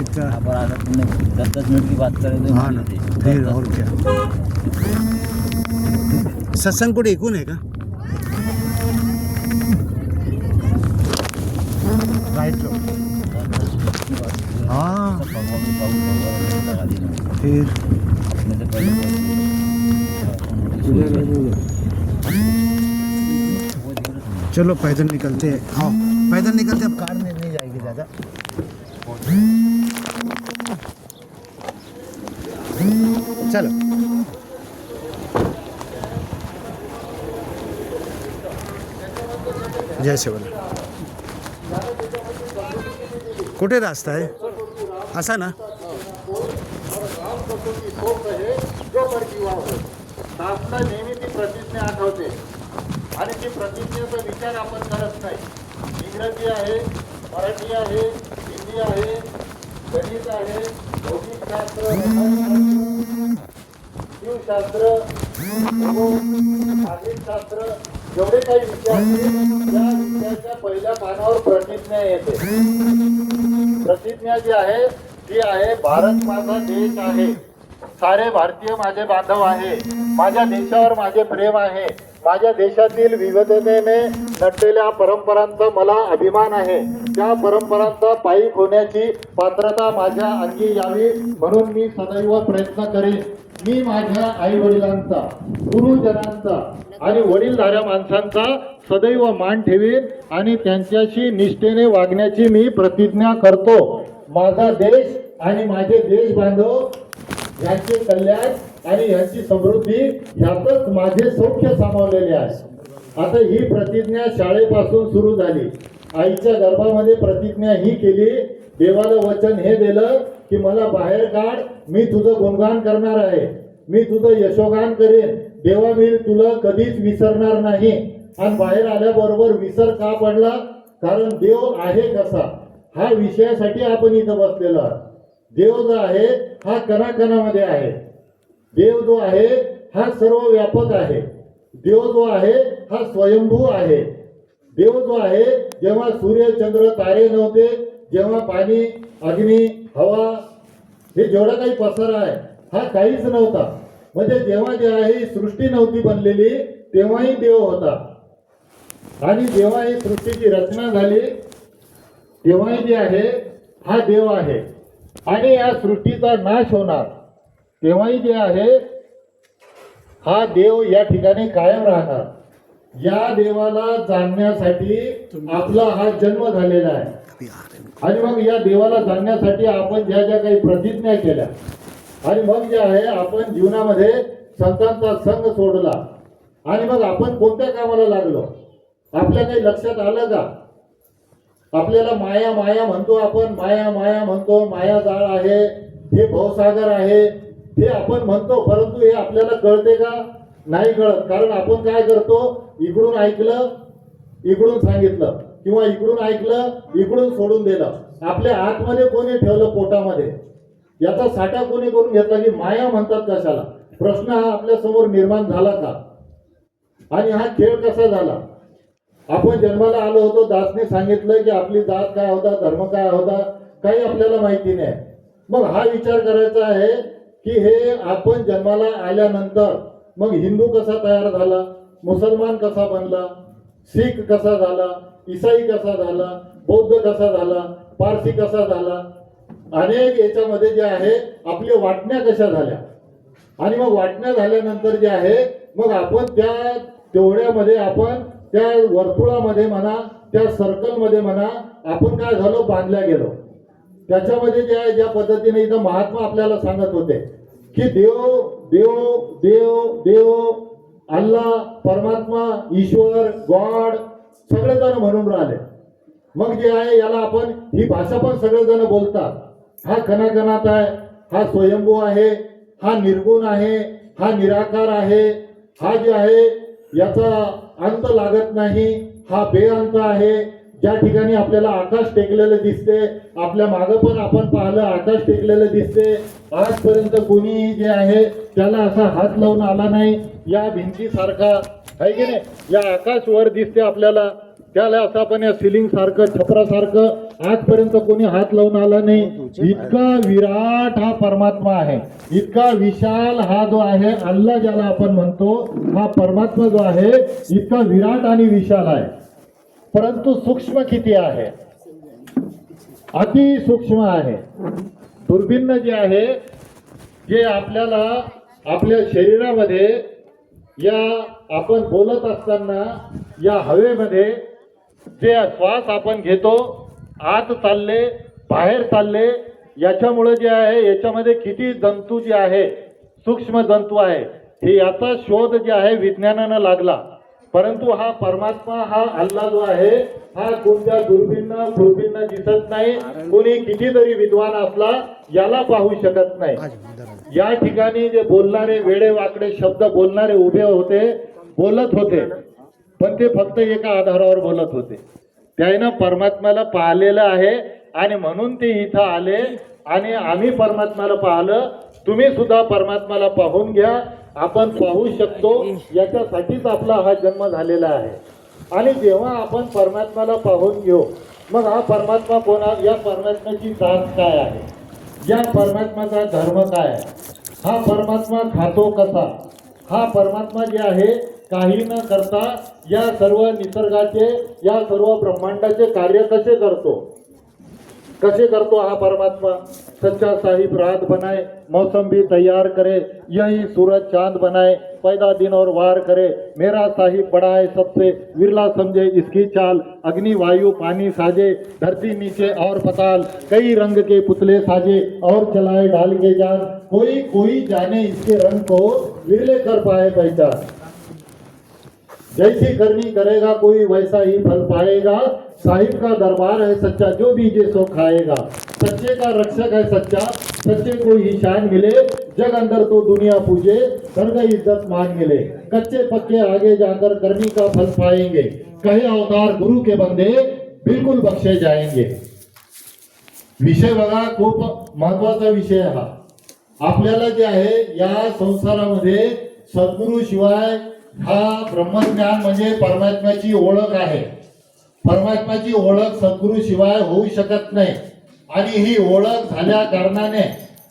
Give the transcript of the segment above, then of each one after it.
कितना पर आधा तुमने 10-10 मिनट की बात करें तो हाँ ना, फिर और क्या। सत्संग कुठे ऐकून आहे का? Right low. हाँ फिर अपने से पहले चलो पैदल निकलते हैं। हाँ पैदल निकलते, अब कार में नहीं जाएगी ज़्यादा। चलो जैसे बोला कुठे रास्ता आहे असा ना? शासना नेहमी ती प्रतिज्ञा आठवते आणि ती प्रतिज्ञेचा विचार आपण करत नाही. इंग्रजी आहे, मराठी आहे, हिंदी आहे, गणित आहे, भौतिकशास्त्र, जीवशास्त्र, सामाजिकशास्त्र, जेवढे काही विषय असतील त्या विषयाच्या पहिल्या पानावर प्रतिज्ञा येते. प्रतिज्ञा जी आहे ती आहे, भारत माझा देश आहे, सारे भारतीय माझे बांधव आहे, माझ्या देशावर माझे प्रेम आहे, माझ्या देशातील विविधतेने नटलेल्या परंपरांचा मला अभिमान आहे, त्या परंपरांचा पायी होण्याची पात्रता माझ्या अंगी यावी म्हणून मी सदैव प्रयत्न करेन. मी माझ्या आई वडिलांचा, गुरुजनांचा आणि वडीलधाऱ्या माणसांचा सदैव मान ठेवीन आणि त्यांच्याशी निष्ठेने वागण्याची मी प्रतिज्ञा करतो. माझा देश आणि माझे देश बांधव यांचे कल्याण आणि यांची समृद्धी ह्यातच माझे सौख्य सामावलेले आहे. आता ही प्रतिज्ञा शाळेपासून सुरू झाली. आईच्या गर्भामध्ये प्रतिज्ञा ही केली, देवाला वचन हे दिलं की मला बाहेर काढ, मी तुझं गुणगान करणार आहे, मी तुझं यशोगान करेन, देवा मी तुला कधीच विसरणार नाही. आणि बाहेर आल्याबरोबर विसर का पडला? कारण देव आहे कसा हा विषयासाठी आपण इथं बसलेलो आहोत. देव जो आहे हा कणाकणामध्ये आहे, देव जो आहे हा सर्व व्यापक आहे, देव जो आहे हा स्वयंभू आहे, देव जो आहे जेव्हा सूर्य चंद्र तारे नव्हते, जेव्हा पाणी अग्नी हवा हे जेवढा काही पसारा आहे हा काहीच नव्हता, म्हणजे जेव्हा जे आहे ही सृष्टी नव्हती बनलेली तेव्हाही देव होता. आणि जेव्हा ही सृष्टीची रचना झाली तेव्हाही जे आहे हा देव आहे. आणि या सृष्टीचा नाश होणार तेव्हाही जे आहे हा देव या ठिकाणी कायम राहणार. या देवाला जाणण्यासाठी आपला हा जन्म झालेला आहे. आणि मग या देवाला जाणण्यासाठी आपण ज्या ज्या काही प्रतिज्ञा केल्या आणि मग जे आहे आपण जीवनामध्ये संतांचा संघ सोडला आणि मग आपण कोणत्या कामाला लागलो आपल्या काही लक्षात आलं का? आपल्याला माया माया म्हणतो आपण, माया माया म्हणतो, माया जाळ आहे, हे भवसागर आहे हे आपण म्हणतो, परंतु हे आपल्याला कळते का? नाही कळत. कारण आपण काय करतो, इकडून ऐकलं इकडून सांगितलं किंवा इकडून ऐकलं इकडून सोडून दिलं. आपल्या आतमध्ये कोणी ठेवलं पोटामध्ये, याचा साठा कोणी करून घेतला की माया म्हणतात कशाला? प्रश्न हा आपल्या समोर निर्माण झाला का? आणि हा खेळ कसा झाला? आपण जन्माला आलो होतो, दासने सांगितलं की आपली जात काय होता, धर्म काय होता, काही आपल्याला माहिती नाही. मग हा विचार करायचा आहे की हे आपण जन्माला आल्यानंतर मग हिंदू कसा तयार झाला, मुसलमान कसा बनला, शीख कसा झाला, ईसाई कसा झाला, बौद्ध कसा झाला, पारसी कसा झाला, अनेक याच्यामध्ये जे आहे आपल्या वाटण्या कशा झाल्या. आणि मग वाटण्या झाल्यानंतर जे आहे मग आपण त्या तेवढ्यामध्ये आपण त्या वर्तुळामध्ये म्हणा, त्या सर्कलमध्ये म्हणा, आपण काय झालो, बांधल्या गेलो. त्याच्यामध्ये जे आहे ज्या पद्धतीने इथं महात्मा आपल्याला सांगत होते की देव देव देव देव, अल्लाह, परमात्मा, ईश्वर, गॉड सगळेजण म्हणून राहिले. मग जे आहे याला आपण ही भाषा पण सगळेजण बोलतात. हा कणाकणात आहे, हा स्वयंभू आहे, हा निर्गुण आहे, हा निराकार आहे, हा जे आहे याचा अंत लागत नाही, हा बेअंत आहे. ज्या ठिकाणी आपल्याला आकाश टेकलेलं दिसते, आपल्या मागं पण आपण पाहिलं आकाश टेकलेलं दिसते, आजपर्यंत कोणी जे आहे त्याला असा हात लावून आला नाही या भिंतीसारखा, आहे की नाही? या आकाश वर दिसते आपल्याला, त्याला असं आपण या सिलिंग सारखं छपरासारखं आजपर्यंत कोणी हात लावून आला नाही. इतका विराट हा परमात्मा आहे, इतका विशाल हा जो आहे अल्लाह ज्याला आपण म्हणतो, हा परमात्मा जो आहे इतका विराट आणि विशाल आहे. परंतु सूक्ष्म किती आहे, अति सूक्ष्म आहे. दुर्बिन्न जे आहे, जे आपल्याला आपल्या शरीरामध्ये या आपण बोलत असताना या हवेमध्ये जे श्वास आपण घेतो, आत चालले बाहेर चालले, याच्यामुळे जे आहे याच्यामध्ये किती जंतू जे आहे, सूक्ष्म जंतू आहे, हे याचा शोध जे आहे विज्ञानानं लागला. परंतु हा परमात्मा, हा अल्लाह जो आहे, हा कोणत्या दुर्बिन्न दिसत नाही. कोणी कितीतरी विद्वान असला याला पाहू शकत नाही. या ठिकाणी जे बोलणारे वेडे वाकडे शब्द बोलणारे उभे होते, बोलत होते, पण ते फक्त एका आधारावर बोलत होते. त्यानं परमात्म्याला पाहिलेलं आहे आणि म्हणून ते इथं आले आणि आम्ही परमात्म्याला पाहिलं. तुम्ही सुद्धा परमात्म्याला पाहून घ्या. आपण पाहू शकतो, याच्यासाठीच आपला हा जन्म झालेला आहे. आणि जेव्हा आपण परमात्म्याला पाहून घेऊ, मग हा परमात्मा कोणा, या परमात्म्याची जात काय आहे, या परमात्म्याचा धर्म काय आहे, हा परमात्मा खातो कसा, हा परमात्मा जे आहे काही न करता या सर्व निसर्गाचे, या सर्व ब्रह्मांडाचे कार्य कसे करतो हा परमात्मा. सच्चा साहिब रात बनाए, मौसम भी तैयार करे, यही सूरज चांद बनाए, पैदा दिन और वार करे, मेरा साहिब बड़ा है सबसे, विरला समझे इसकी चाल, अग्नि वायु पानी साजे, धरती नीचे और पताल, कई रंग के पुतले साजे और चलाए डाल के जान, कोई जाने इसके रंग को, विरले कर पाए पहचान. जैसी करनी करेगा कोई वैसा ही फल पाएगा, साहिब का दरबार है सच्चा जो भी जे सो खाएगा, सच्चे का रक्षक है सच्चा, सच्चे को ही शान मिले, जग अंदर तो दुनिया पूजे, स्वर्ग इज्जत मान मिले, कच्चे पक्के आगे जाकर करनी का फल पाएंगे, कहे अवतार गुरु के बंदे बिल्कुल बख्शे जाएंगे. विषय बघा, खूप महत्वाचा विषय हा. आपल्याला जे आहे या संसारामध्ये सद्गुरु शिवाय हा ब्रह्मज्ञान म्हणजे परमात्म्याची ओळख आहे. परमात्म्याची ओळख सद्गुरु शिवाय होऊ शकत नाही. आणि ही ओळख झाल्या कारणाने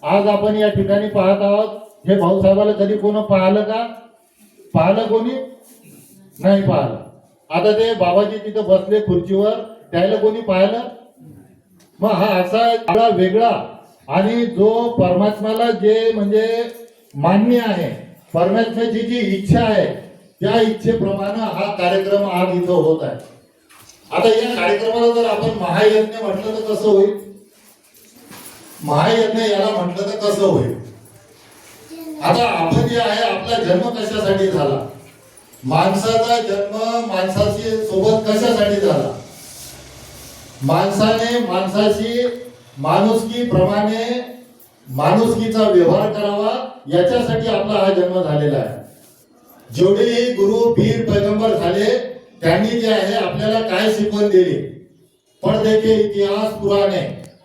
आज आपण या ठिकाणी पाहत आहोत. हे भाऊसाहेबाला कधी कोण पाहिलं का? पाहिलं कोणी नाही पाहिलं. आता ते बाबाजी तिथं बसले खुर्चीवर, त्याला कोणी पाहिलं? मग हा असा वेगळा आणि जो परमात्म्याला जे म्हणजे मान्य आहे, परमात्म्याची जी इच्छा आहे त्या इच्छेप्रमाणे हा कार्यक्रम आज इथं होत आहे. आता या कार्यक्रमाला जर आपण महायज्ञ म्हटलं तर कसं होईल? महायज्ञ याला म्हटलं तर कसं होईल? आता आपण जे आहे, आपला जन्म कशासाठी झाला? माणसाचा जन्म माणसाशी सोबत कशासाठी झाला? माणसाने माणसाशी माणुसकी प्रमाणे माणुसकीचा व्यवहार करावा, याच्यासाठी आपला हा जन्म झालेला आहे. जेवढेही गुरु पीर पैगंबर झाले त्यांनी जे आहे आपल्याला काय शिकवण दिली? पढ़ देखे इतिहास पुराने,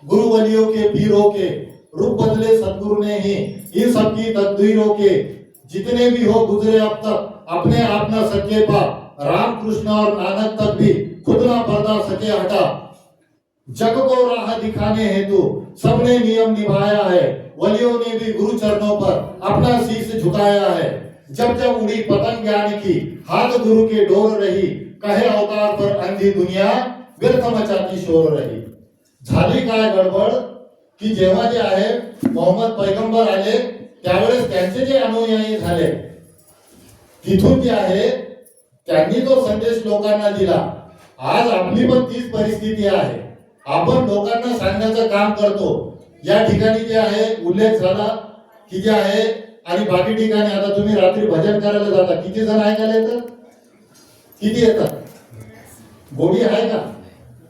गुरु वलियों के पीरों के, रूप बदले सदगुरु ने ही, इन सबकी तकदीरों के, जितने भी हो गुजरे अब तक, अपने आप न सके पा, राम कृष्ण और नानक तक भी खुद ना पर्दा सके हटा, जग को राह दिखाने हेतु सबने नियम निभाया है, वलियों ने भी गुरु चरणों पर अपना शीश झुकाया है, जब जब उड़ी पतंग ज्ञान की हाथ गुरु के डोर रही, कहे अवतार पर अंधी दुनिया व्यर्थ मचाती शोर रही. झाली काय गडबड की जेव्हा जे आहे मोहम्मद पैगंबर आले त्यावेळेस त्यांचे जे अनुयायी झाले, तिथून जे आहे त्यांनी तो संदेश लोकांना दिला. आज आपली पण तीच परिस्थिती आहे. आपण लोकांना सांगण्याचं काम करतो. या ठिकाणी जे आहे उल्लेख झाला की जे आहे, आणि बाकी ठिकाणी आता तुम्ही रात्री भजन करायला जाता, किती जण ऐकायला येतात? किती येतात? गोडी आहे का?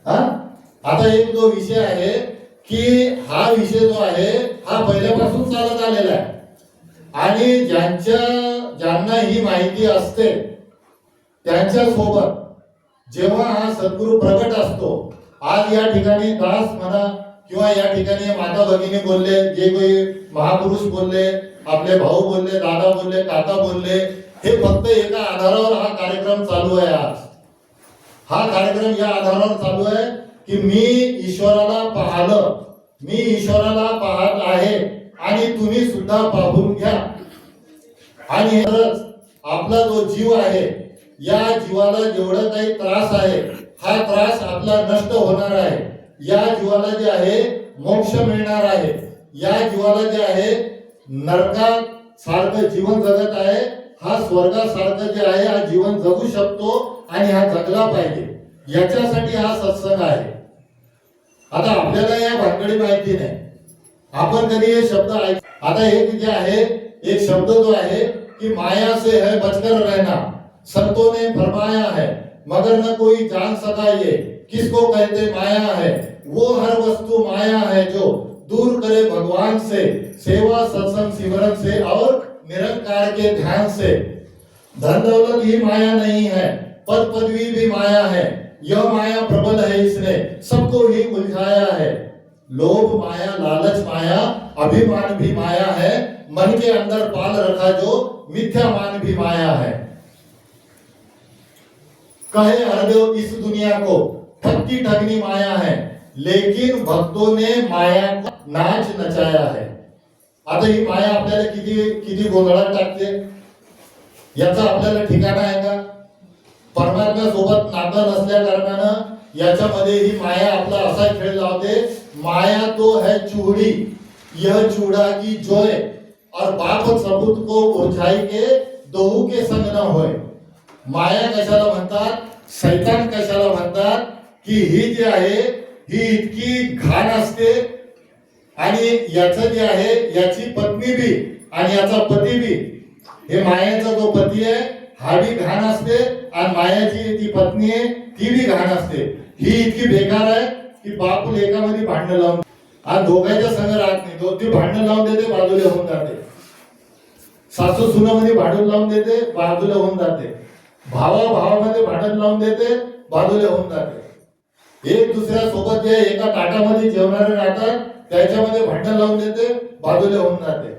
हा, आता एक जो विषय आहे की हा विषय जो आहे हा पहिल्यापासून चालत आलेला आहे. आणि ज्यांना ही माहिती असते त्यांच्या सोबत जेव्हा हा सद्गुरु प्रगट असतो, आज या ठिकाणी दास म्हणा किंवा या ठिकाणी माता भगिनी बोलले, जे काही महापुरुष बोलले, आपले भाऊ बोलले, दादा बोलले, काका बोलले, हे फक्त एका आधारावर हा कार्यक्रम चालू आहे. आज हा कार्यक्रम या आधारावर चालू आहे की मी ईश्वराला पाहलं, मी ईश्वराला पाहत आहे आणि तुम्ही सुद्धा पाहून घ्या. आणि खरंच आपला जो जीव आहे, या जीवाला जेवढा काही त्रास आहे, हा त्रास आपला नष्ट होणार आहे. या जीवाला जे आहे मोक्ष मिळणार आहे. या जीवाला जे आहे नरकात सारखं जीवन जगत आहे, हा स्वर्गासारखं जे आहे हा जीवन जगू शकतो आणि हा जगला पाहिजे. याच्यासाठी हा सत्संग आहे. आता आपल्याला या भानगडी माहिती नाही, आपण कधी हे शब्द ऐक. आता एक जे आहे एक शब्द जो आहे कि माया से है बचकर रहना, संतों ने फरमाया है मगर न कोई जान सका ये किसको कहते माया है. वो हर वस्तु माया है जो दूर करे भगवान से, सेवा सत्संग सिमरन से और निरंकार के ध्यान से. धन दौलत ही माया नहीं है, पद पदवी भी माया है. यह माया प्रबल है, इसने सबको ही उलझाया है. लोभ माया, लालच माया, अभिमान भी माया है. मन के अंदर पाल रखा जो मिथ्या मान भी माया है. कहे हरदेव इस दुनिया को ठगती ठगनी माया है, लेकिन भक्तों ने माया को नाच नचाया है. आता ही माया आपल्याला किती किती गोंधळात टाकते, याचा आपल्याला ठिकाणा आहे का? परमात्म्या सोबत नातं नसल्या कारणानं याच्यामध्ये ही माया आपला असा खेळ लावते. माया तो है चूड़ी, यह चूड़ा की जोय, और बाप सबूत को उलझाई के दोहू के संग न होय. माया कशाला म्हणतात, शैतान कशाला म्हणतात की ही जी आहे ही इतकी घाण असते आणि याचं जे आहे याची पत्नी बी आणि याचा पती बी, हे मायाचा जो पती आहे हा बी घाण असते आणि मायाची ती पत्नी आहे ती बी घाण असते. ही इतकी बेकार आहे की बाप लेकामध्ये भांडणं लावून आणि दोघांच्या संग राहत नाही. ती भांडणं लावून देते, बाजूला होऊन जाते. सासू सुनामध्ये भांडण लावून देते, बाजूला होऊन जाते. भावा भावामध्ये भांडण लावून देते, बाजूला होऊन जाते. एक दुसऱ्या सोबत जे एका ताटामध्ये जेवणारे राहतात त्याच्यामध्ये भांडण लावून देते, बाजूला होऊन जाते.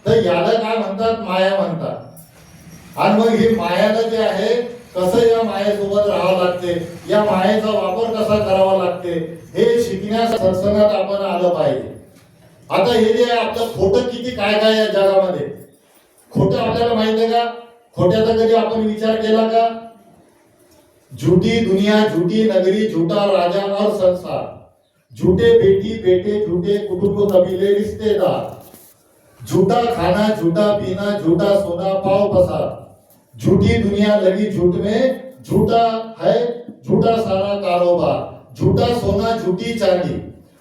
तर याला काय म्हणतात, माया म्हणतात. आणि मग ही मायाला जे आहे कसं या मायेसोबत राहावं लागते, या मायेचा वापर कसा करावा लागते हे शिकण्यास सत्संगात आपण आलं पाहिजे. आता हे जे आहे आपलं खोटं किती काय काय या जगामध्ये, खोटं आपल्याला माहित आहे का? खोट्याचा कधी आपण विचार केला का? झूठी दुनिया, झूठी नगरी, झूठा राजा और संसार, झूठे बेटी बेटे, झूठे कुटुंब कबीले रिश्तेदार, झूठा खाना, झूठा पीना, झूठा सोना पाव पसार, झूठी दुनिया लगी झूठ में, झूठा है झूठा सारा कारोबार, झूठा सोना, झूठी चांदी,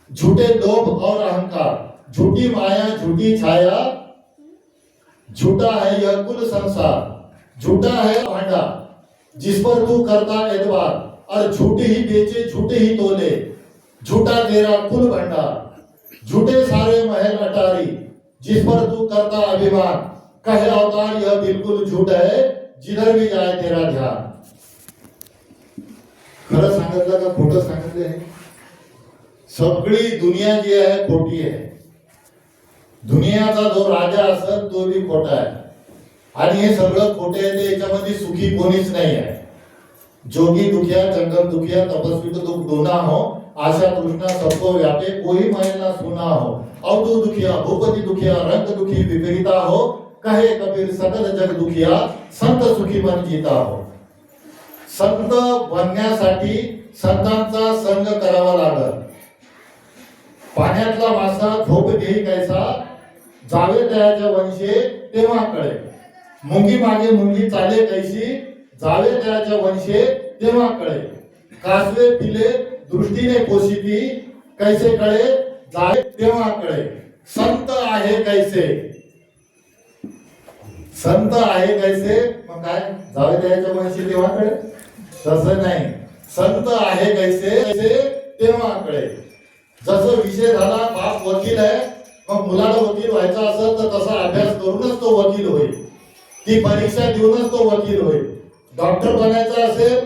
झूठे लोभ और अहंकार, झूठी माया, झूठी छाया, झूठा है यह कुल संसार, झूठा है भांडा जिस पर तू करता एतबार, और झूठे ही बेचे झूठे ही तोले, झूठा तेरा कुल भंडार, झूठे सारे महल अटारी जिस पर तू करता अभिमान, कहे अवतार यह बिल्कुल झूठ है जिधर भी जाए तेरा ध्यान. खरं सांगितलं का खोटं सांगितलं आहे? सगळी दुनिया जी आहे खोटी आहे. दुनियाचा जो राजा असेल तो बी खोटा आहे आणि हे सगळं खोटे आहे. याच्यामध्ये सुखी कोणीच नाही आहे. जोगी दुखिया, जंगम दुखिया, तपस्वी को दुख दोना हो, आशा तृष्णा सबको व्यापे, कोई मैल ना सुना हो, अवधू दुखिया, भूपति दुखिया, रंग दुखी विपरीता हो, कहे कबीर सकल जग दुखिया, संत सुखी मन जीता हो. संत बनण्यासाठी संतांचा संग करावा लागत. पाण्यातला मासा झोप घेई कैसा, जावे त्याच्या वंशे तेव्हा कळे. मुंगी मागे मुंगी चाले कैसी, जावे त्याच्या वंशे तेव्हा कळे. कासवे पिले दृष्टीने पोशिती, कैसे कळे जावे तेव्हा कळे. संत आहे कैसे, संत आहे कैसे, मग काय जावे त्याच्या वंशे तेव्हा कळे? तसं नाही. संत आहे कैसे तेव्हा कळे. जसं विषय झाला बाप वकील आहे, मग मुलाला वकील व्हायचा असेल तर तसा अभ्यास करूनच तो वकील होईल. ती परीक्षा देऊनच तो वकील होईल. डॉक्टर बनायचा असेल,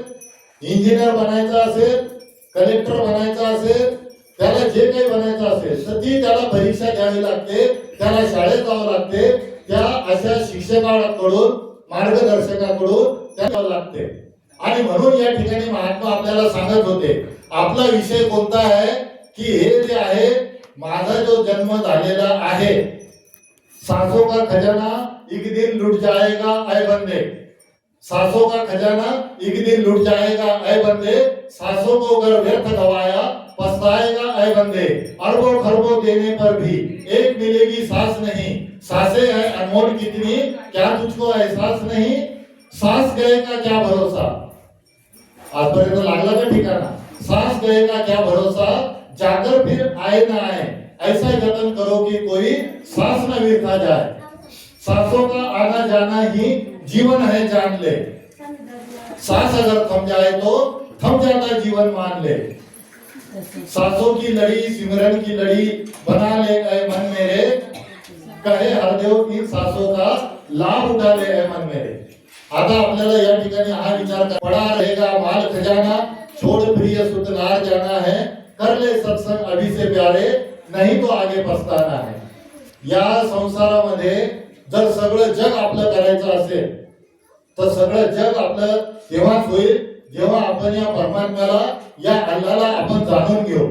इंजिनियर बनायचा असेल, कलेक्टर बनायचा असेल, त्याला जे काही बनायचं असेल तर ती त्याला परीक्षा द्यावी लागते, त्याला शाळेत जावं लागते. त्या अशा शिक्षकाकडून, मार्गदर्शकाकडून त्याला लागते. आणि म्हणून या ठिकाणी महात्मा आपल्याला सांगत होते, आपला विषय कोणता आहे की हे जे आहे माझा जो जन्म झालेला आहे, सांसों का खजाना एक दिन लुट जाएगा ऐ बंदे, सांसों का खजाना एक दिन लुट जाएगा ऐ बंदे, सांसों को अगर व्यर्थ गवाया पछताएगा ऐ बंदे, अरबों खरबों देने पर भी एक मिलेगी सांस नहीं, सांसें हैं अनमोल कितनी क्या तुझको एहसास नहीं, सांस गए का क्या भरोसा, आजपर्यंत लागला का ठिकाणा, सांस गए का क्या भरोसा, जाकर फिर आए ना आए, ऐसा जतन करो कि कोई सांस न बिखरा जाए, सांसों का आना जाना ही जीवन है जान ले, सांस अगर थम जाए तो थम जाता जीवन मान ले, सांसों की लड़ी सिमरन की लड़ी बना ले ऐ मन मेरे, कहे हरदेव इन सांसों का लाभ उठा ले ऐ मन मेरे। आता आपल्याला या ठिकाणी हा विचार पडा रहेगा माल खजाना, छोड़ प्रिय सुत लार जाना है, कर ले सत्संग अभी से प्यारे, नहीं तो आगे पछताना है। या संसारामध्ये जर सगळं जग आपलं करायचं असेल तर सगळं जग आपलं तेव्हाच होईल जेव्हा आपण या परमात्म्याला, या अल्लाला आपण जाणून घेऊ।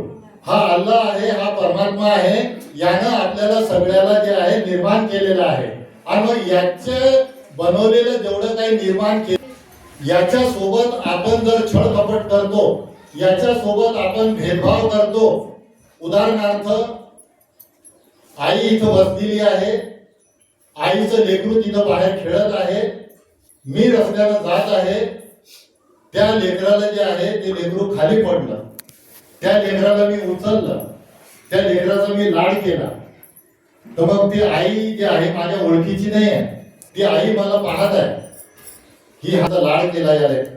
हा अल्लाह आहे, हा परमात्मा आहे, यानं आपल्याला सगळ्याला जे आहे निर्माण केलेलं आहे आणि मग याचे बनवलेलं जेवढं काही निर्माण केलं याच्या सोबत आपण जर छळ कपट करतो, याच्या सोबत आपण भेदभाव करतो, उदाहरणार्थ आई इथं बसलेली आहे, आईचं लेकरू तिथं बाहेर खेळत आहे, मी रस्त्यानं जात आहे, त्या लेकराला जे आहे ते लेकरू खाली पडलं, त्या लेकराला मी उचललं, त्या लेकराचा मी लाड केला, तर मग ती आई जी आहे माझ्या ओळखीची नाही आहे, ती आई मला पाहत आहे की हा लाड केला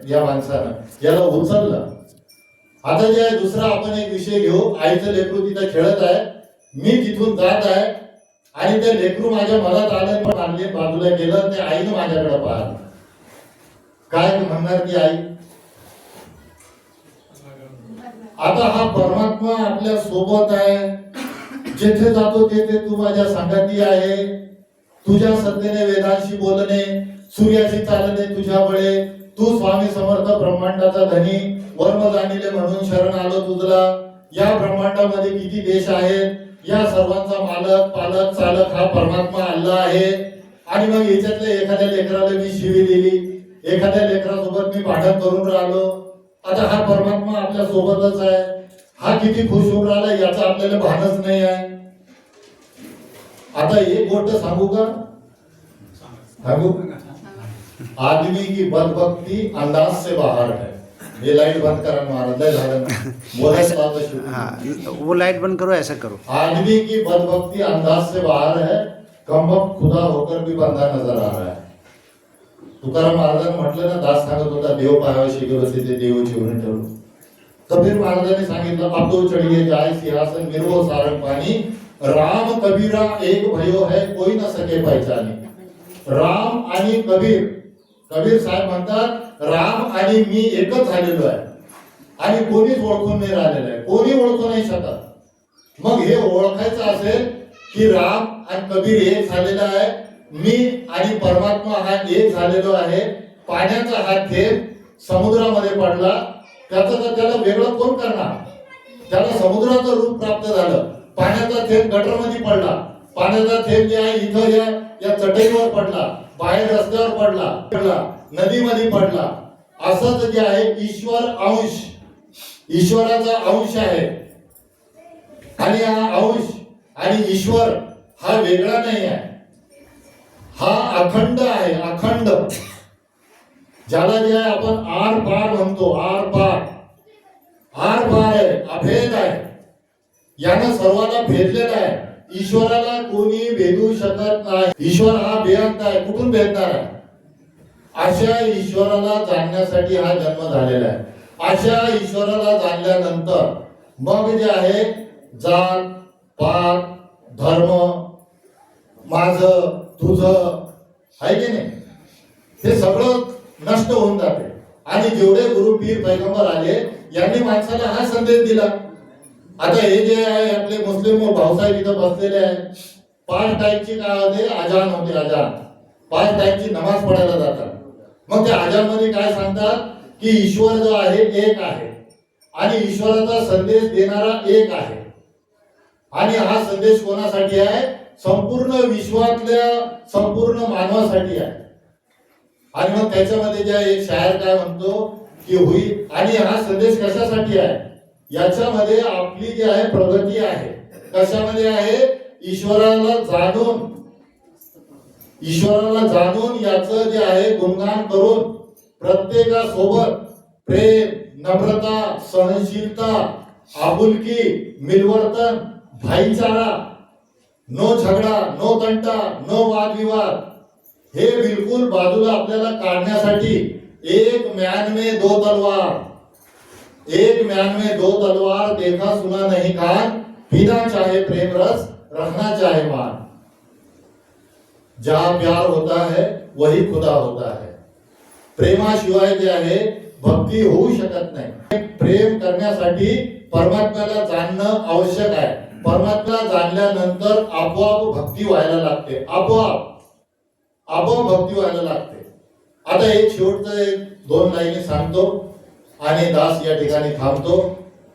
या माणसानं, याला उचललं। आता जे आहे दुसरा आपण एक विषय घेऊ, आईचं लेकरू तिथं खेळत आहे, मी तिथून जात आहे आणि ते लेकरू माझ्या मनात आलं, पण आणले बाजूला गेलं, ते आईनं माझ्याकडे पाहिलं, काय म्हणणार ती आई? आता हा परमात्मा आपल्या सोबत आहे, जेथे जातो तेथे तू माझ्या संगती आहे, तुझ्या सत्तेने वेदांशी बोलणे, सूर्याशी चालणे तुझ्या बळे, तू स्वामी समर्थ ब्रह्मांडाचा धनी, वर्म जाणिले म्हणून शरण आलो तुझला, या ब्रह्मांडामध्ये किती देश आहेत, या सर्वांचा मालक पालक चालक हा परमात्मा अल्लाह आहे। आणि मग याच्यातल्या एखाद्या लेकराला मी शिवी दिली, एखाद्या लेकरासोबत मी भांडण करून राहिलो, आता हा परमात्मा आपल्या सोबतच आहे, हा किती खुश होऊन राहिला याचं आपल्याला भानच नाही आहे। आता एक गोष्ट सांगू का, सांगू, आदमी की बदबख्ती अंदाज से बाहर है। ये लाइट बंद करा महाराज, लय झालं बोलायचं, हाँ वो लाइट बंद करो, ऐसा करो। आदमी की बदबख्ती अंदाज से बाहर है, कमबख्त खुदा होकर भी बंदा नजर आ रहा है। तुकाराम महाराजांनी म्हटलं ना, दास सांगत होता देव पायाशी गेलो ते देव जीवन ठेवलो। कबीर महाराजांनी सांगितलं, आपो चढिये जाय सिंहासन मिरवो सारंग पाणी, राम कबीरा एक भयो है कोई न सके पहचानी। राम आणि कबीर, कबीर साहेब म्हणतात राम आणि मी एकच झालेलो आहे आणि कोणीच ओळखून नाही राहिलेलं आहे, कोणी ओळखू नाही शकत। मग हे ओळखायचं असेल की राम आणि कबीर एक झालेला आहे, मी आणि परमात्मा हा एक झालेलो आहे। पाण्याचा हा थेंब समुद्रामध्ये पडला, त्याचं तर त्याला वेगळं कोण करणार, त्याला समुद्राचं रूप प्राप्त झालं। पाण्याचा थेंब गटरमध्ये पडला, पाण्याचा थेंब जे आहे इथं या चटईवर पडला, बाहेर रस्त्यावर पडला, नदीमध्ये पडला। असंच जे आहे ईश्वर अंश, ईश्वराचा अंश आहे आणि हा अंश आणि ईश्वर हा वेगळा नाही आहे, हा अखंड आहे, अखंड, ज्याला जे आहे आपण आर पार म्हणतो, आर पार, आर पार आहे, अभेद आहे, यानं सर्वांना भेदलेला आहे। ईश्वराला कोणी भेदू शकत नाही, ईश्वर हा बेअंत आहे, कुठून भेदणार आहे? अशा ईश्वराला जाणण्यासाठी हा जन्म झालेला आहे। अशा ईश्वराला जाणल्यानंतर मग जे आहे जात पात धर्म, माझं तुझं आहे की नाही, हे सगळं नष्ट होऊन जाते। आणि जेवढे गुरु पीर पैगंबर आले यांनी माणसाला हा संदेश दिला। आता हे जे आहे आपले मुस्लिम भाऊसाहेब इथं बसलेले आहे, 5 टाईमची काय होते, अजान होते, अजान 5 टाईमची नमाज पडायला जातात। मग त्या अजान मध्ये काय सांगतात की ईश्वर जो आहे एक आहे आणि ईश्वराचा संदेश देणारा एक आहे. आणि हा संदेश कोणासाठी आहे? संपूर्ण विश्वातल्या संपूर्ण मानवासाठी आहे. आणि मग त्याच्यामध्ये ज्या एक शायर काय म्हणतो की होईल, आणि हा संदेश कशासाठी आहे? याच्यामध्ये आपली जी आहे प्रगती आहे. कशामध्ये आहे? ईश्वराला जाणून याचं जे आहे गुणगान करून प्रत्येकासोबत प्रेम, नम्रता, सहनशीलता, आपुलकी, मिलवर्तन, भाईचारा, नो झगडा, नो तंटा, नो वादविवाद, हे बिलकुल बाजूला आपल्याला काढण्यासाठी एक म्यान में दो तलवार, देखा सुना नहीं कान, पीना चाहे प्रेम रस, रखना चाहे मान. जहां प्यार होता है वही खुदा होता है. प्रेमाशिवाय जे आहे भक्ती होऊ शकत नाही. प्रेम करण्यासाठी परमात्म्याला जाणणं आवश्यक आहे. परमात्म्याला जाणल्यानंतर आपोआप भक्ती व्हायला लागते. आपोआप भक्ती व्हायला लागते. आता एक शेवटचं एक 2 लाईनी सांगतो आणि दास या ठिकाणी थांबतो.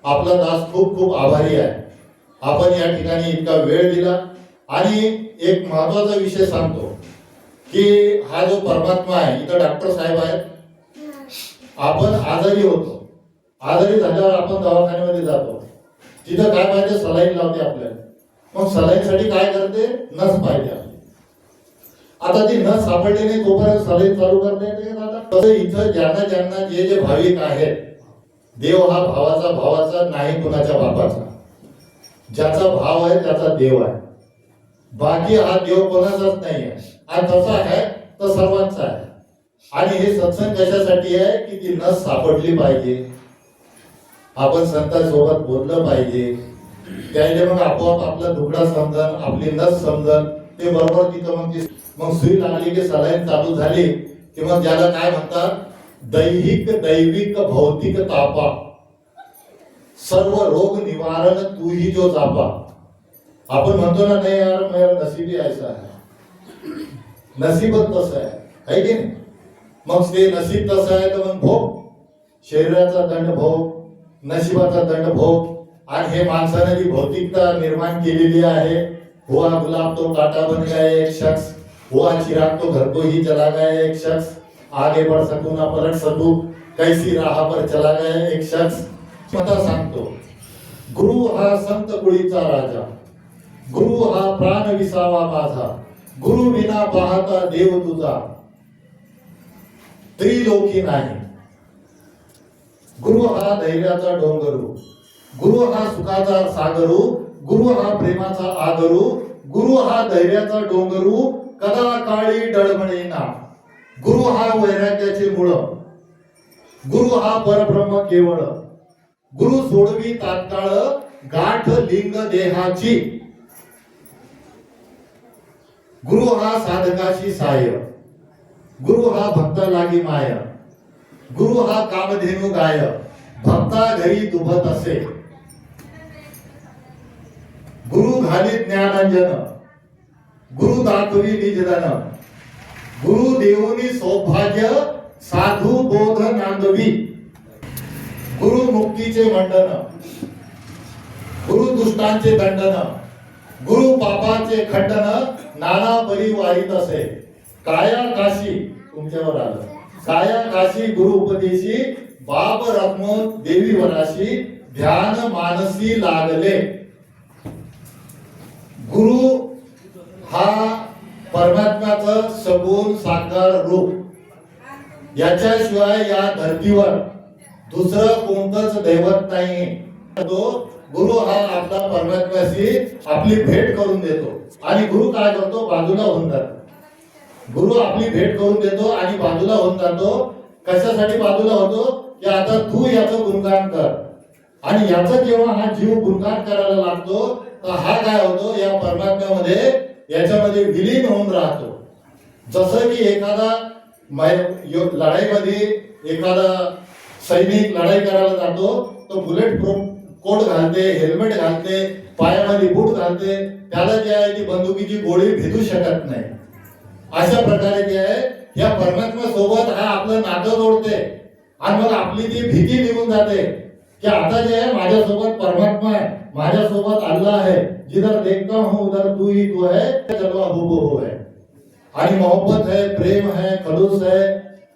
आपला दास खूप खूप आभारी आहे. आपण या ठिकाणी इतका वेळ दिला. आणि एक महत्वाचा विषय सांगतो की हा जो परमात्मा आहे, इथं डॉक्टर साहेब आहेत. आपण आजारी होतो. आजारी झाल्यावर आपण दवाखान्यामध्ये जातो. तिथं काय पाहिजे? सलाईन लावते आपल्याला. मग सलाईनसाठी काय करते? नस पाहिजे आपली. आता ती नस सापडली नाही तोपर्यंत सलाईन चालू करता येते का दादा? तसं इथं ज्यांना जे भाविक आहेत, देव हा भावाचा नाही कुणाच्या बापाचा. ज्याचा भाव आहे त्याचा देव आहे. बाकी हा देव कोणाचाच नाही आहे. आणि तसा आहे तर सर्वांचा आहे. आणि हे सत्संग कशासाठी आहे की ती नस सापडली पाहिजे. आपण संतांसोबत बोललं पाहिजे. त्याने मग आपोआप आपला दुखडा समजन, आपली नस समजन. ते बरोबर तिथं मग सुई लागली की सलाईन चालू झाली की मग ज्याला काय म्हणतात? दैविक भौतिक तापा, सर्व रोग निवारण तू ही जो चापा. आपण म्हणतो ना, नाही यार मेरा नसीबी ऐसा है. नसीबच तसं आहे की नाही? मग ते नसीब तसं आहे तर मग भोग, शरीराचा दंड भोग, नशिबाचा दंड भोग. आणि हे माणसाने जी भौतिकता निर्माण केलेली आहे, हुआ गुलाब तो काटा बन गया एक शख्स, हुआ चिराग तो घर को ही जला गया एक शख्स, आगे बढ़ सकूं ना पलट सकूं, कैसी राह पर चला गया एक शख्स. स्वतः सांगतो, गुरु हा संत कुळीचा राजा, गुरु हा प्राण विसावा माझा, गुरु विना पाहता देव तुझा त्रिलोकी नाही. गुरु हा धैर्याचा डोंगरू, गुरु हा सुखाचा सागरू, गुरु हा प्रेमाचा आगरू, गुरु हा धैर्याचा डोंगरू, कदा काळी डळमळेना. गुरु हा वैराग्याचे मूळ, गुरु हा परब्रह्म केवळ, गुरु सोडवी तात्काळ गाठ लिंग देहाची. गुरु हा साधकाशी साय, गुरु हा भक्त लागी माय, गुरु हा कामधेनु गाय, भक्ता घरी दुभत असे. गुरु घाली ज्ञानांजन, गुरु दाखवी निजधन, गुरु देऊनी सौभाग्य, साधू बोध नांदवी. गुरु मुक्तीचे मंडन, गुरु दुष्टांचे दंडन, गुरु पापाचे खंडन, नाना परिवारित असे. काया काशी तुमच्यावर आलं, काया काशी गुरु उपदेशी, बाप रत्नो देवी वनाशी, ध्यान मानसी लागले. गुरु हा परमात्म्याचं सगुण साकार रूप. याच्याशिवाय या धर्तीवर दुसरं कोणतंच दैवत नाही. तो गुरु हा आपला परमात्म्याशी आपली भेट करून देतो. आणि गुरु काय करतो? बाजूला होऊन जातो. गुरु आपली भेट करून देतो आणि बाजूला होऊन जातो. कशासाठी बाजूला होतो? की आता तू याचं गुणगान कर. आणि याचं जेव्हा हा जीव गुणगान करायला लागतो तर हा काय होतो? या परमात्म्यामध्ये याच्यामध्ये विलीन होऊन राहतो. जसं की एखादा लढाईमध्ये एखादा सैनिक लढाई करायला जातो तो बुलेट प्रूफ कोट घालते, हेल्मेट घालते, पायामध्ये बूट घालते. त्याला जे आहे ती बंदुकीची गोळी भेदू शकत नाही. अशा प्रकारे जे आहे या परमात्मा सोबत हा आपलं नातं जोडते. आणि मग आपली ती भीती निघून जाते की आता जे आहे माझ्यासोबत परमात्मा आहे, माझ्यासोबत अल्लाह है, जिधर देखता हूं उधर तू ही तू है, जलवा हुबहू है. आणि मोहब्बत है, प्रेम है, खडूस है,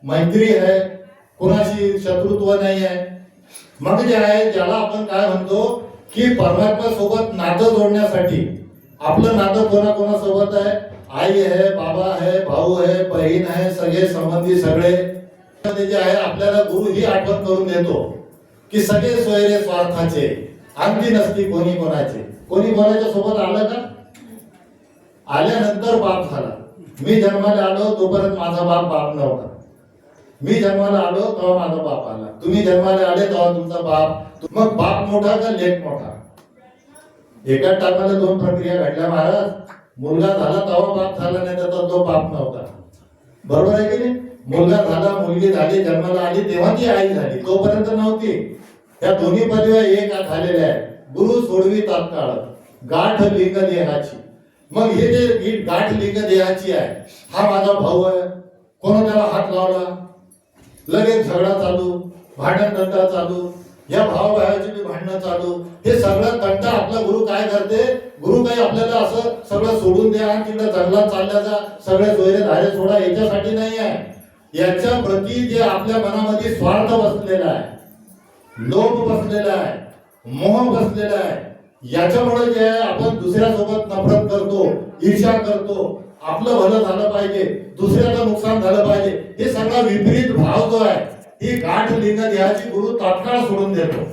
मैत्री है, कोणाशी शत्रुत्व नाही आहे. मग जे आहे ज्याला आपण काय म्हणतो की परमात्मा सोबत नातं जोडण्यासाठी आपलं नातं कोणाकोणासोबत आहे, आई आहे, बाबा आहे, भाऊ आहे, बहीण आहे, सगळे संबंधी सगळे जे आहे आपल्याला गुरु ही आठवण करून देतो की सगळे सोयरे स्वार्थाचे, अंती नसती कोणी कोणाचे. कोणी कोणाच्या सोबत आलं का? आल्यानंतर बाप झाला. मी जन्माला आलो तोपर्यंत माझा बाप नव्हता. मी जन्माला आलो तेव्हा माझा बाप आला. तुम्ही जन्माला आले तेव्हा तुमचा बाप. मग बाप मोठा का लेक मोठा? एका टायमाला दोन प्रक्रिया घडल्या महाराज. मुलगा झाला तेव्हा बाप झाला, नाही तर तो बाप नव्हता. बरोबर आहे की नाही? मुलगा झाला, मुलगी झाली, जन्माला आली तेव्हा ती आई झाली, तोपर्यंत नव्हती. या दोन्ही पदव्या एक झालेल्या आहेत. गुरु सोडवी तात्काळ गाठ लिंग देहाची. मग हे जे गाठ लिंग देहाची आहे, हा माझा भाऊ आहे, कोण त्याला हात लावला लगेच झगडा चालू, भांडण तंटा चालू, या भावाभावाची बी भांडणं चालू. हे सगळं तंटा आपला गुरु काय करते? गुरु काही आपल्याला असं सगळं सोडून द्या आणि तिकडे जंगलात चालल्या जा, सगळे सोयरे धारे सोडा, याच्यासाठी नाही आहे. याच्या प्रती जे आपल्या मनामध्ये स्वार्थ बसलेला आहे, लोभ बसलेला आहे, मोह बसलेला आहे, याच्यामुळे जे आहे आपण दुसऱ्यासोबत नफरत करतो, ईर्ष्या करतो, आपलं भलं झालं पाहिजे, दुसऱ्याचं नुकसान झालं पाहिजे, हे सगळा विपरीत भाव जो आहे, ही गाठ लिंग देहाची गुरु तात्काळ सोडून देतो.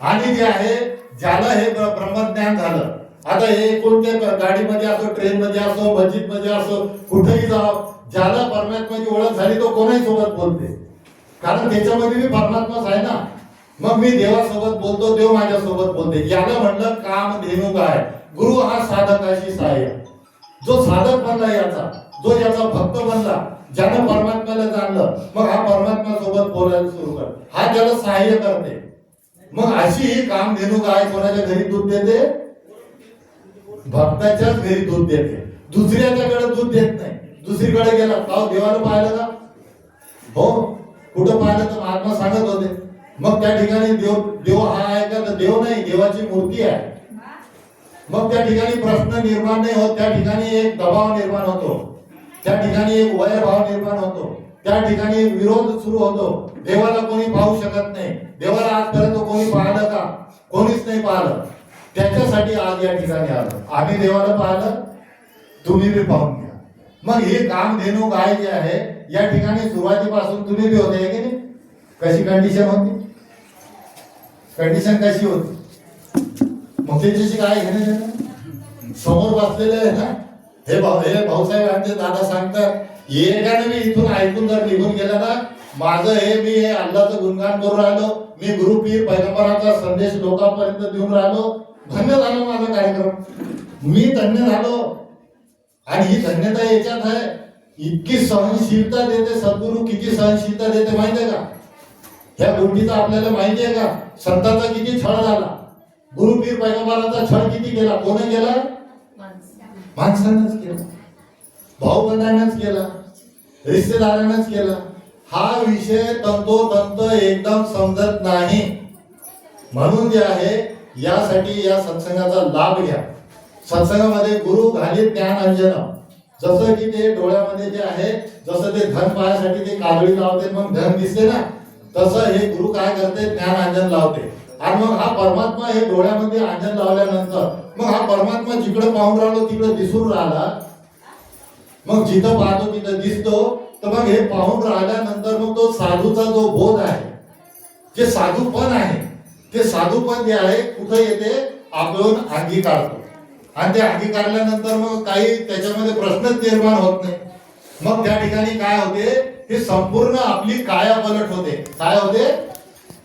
आणि जे आहे ज्याला हे ब्रह्मज्ञान झालं, आता हे कोणत्या गाडीमध्ये असो, ट्रेन मध्ये असो, मस्जिद मध्ये असो, कुठेही जाओ, ज्याला परमात्म्याची ओळख झाली तो कोणाही सोबत बोलते, कारण त्याच्यामध्ये मी परमात्माच आहे ना. मग मी देवासोबत बोलतो, देव माझ्यासोबत बोलते. याला म्हणलं काम धेनू काय. गुरु हा साधकाशी सहाय्य. जो साधक बनला याचा, जो याचा भक्त बनला, ज्यानं परमात्म्याला जाणलं, मग हा परमात्मा सोबत बोलायला सुरू कर, हा त्याला सहाय्य करते. मग अशी ही काम धेनू काय कोणाच्या घरी दूध देते? भक्ताच्याच घरी दूध देते, दुसऱ्याच्याकडे दूध देत नाही. दुसरीकडे गेला का देवाला पाहिलं का? हो, कुठं पाहिलं तर महात्मा सांगत होते. मग त्या ठिकाणी देव हा आहे का? तर देव नाही, देवाची मूर्ती आहे. मग त्या ठिकाणी प्रश्न निर्माण नाही होत, त्या ठिकाणी एक दबाव निर्माण होतो, त्या ठिकाणी एक वैरभाव निर्माण होतो, त्या ठिकाणी विरोध सुरू होतो. देवाला कोणी पाहू शकत नाही. देवाला आजपर्यंत कोणी पाहिलं का? कोणीच नाही पाहिलं. त्याच्यासाठी आज या ठिकाणी आलो. आम्ही देवाला पाहिलं, तुम्ही बी पाहून घ्या. मग हे काम धेनू गाय जे आहे, या ठिकाणी सुरुवातीपासून तुम्ही बी होते की नाही? कशी कंडिशन होती? कंडिशन कशी होती? मग त्याच्याशी काय घेणं? समोर बसलेले आहे ना हे भाऊसाहेब आमचे दादा सांगतात, एकाने मी इथून ऐकून जर निघून गेला ना, माझं मी हे अल्लाहचं गुणगान करून राहिलो, मी गुरु पीर पैगंबराचा संदेश लोकांपर्यंत देऊन राहिलो, धन्य झालो माझा कार्यक्रम, मी धन्य झालो. आणि ही धन्यता याच्यात आहे, इतकी सहनशीलता देते सद्गुरु. किती सहनशीलता देते माहिती आहे का? ह्या गोष्टीचा आपल्याला माहिती आहे का? संतांचा किती छळ झाला, गुरु पीर पैगंबराचा छळ किती केला? कोणी केला? माणसानंच केला, भाऊ बंधांनाच केला, रिश्तेदारांनाच केला. हा विषय तंतोतंत एकदम समजत नाही. म्हणून जे आहे यासाठी या सत्संगाचा लाभ घ्या. सत्संगामध्ये गुरु घालीत ज्ञान अंजन, जसं की ते डोळ्यामध्ये जे आहे, जसं ते धन पाहण्यासाठी ते काजळी लावते, मग धन दिसते ना, तसं हे गुरु काय करते? ज्ञान अंजन लावते. आणि मग हा परमात्मा हे डोळ्यामध्ये अंजन लावल्यानंतर मग हा परमात्मा जिकडे पाहून राहिलो तिकडे दिसून राहिला. मग जिथं पाहतो तिथं दिसतो. तर मग हे पाहून राहिल्यानंतर मग तो साधूचा जो बोध आहे, जे साधूपण आहे, ते साधूपण जे आहे कुठे येते? आपण अंगीकारतो. आणि ते अंगीकारल्यानंतर मग काही त्याच्यामध्ये प्रश्नच निर्माण होत नाही. मग त्या ठिकाणी काय होते? हे संपूर्ण आपली काया पलट होते. काय होते?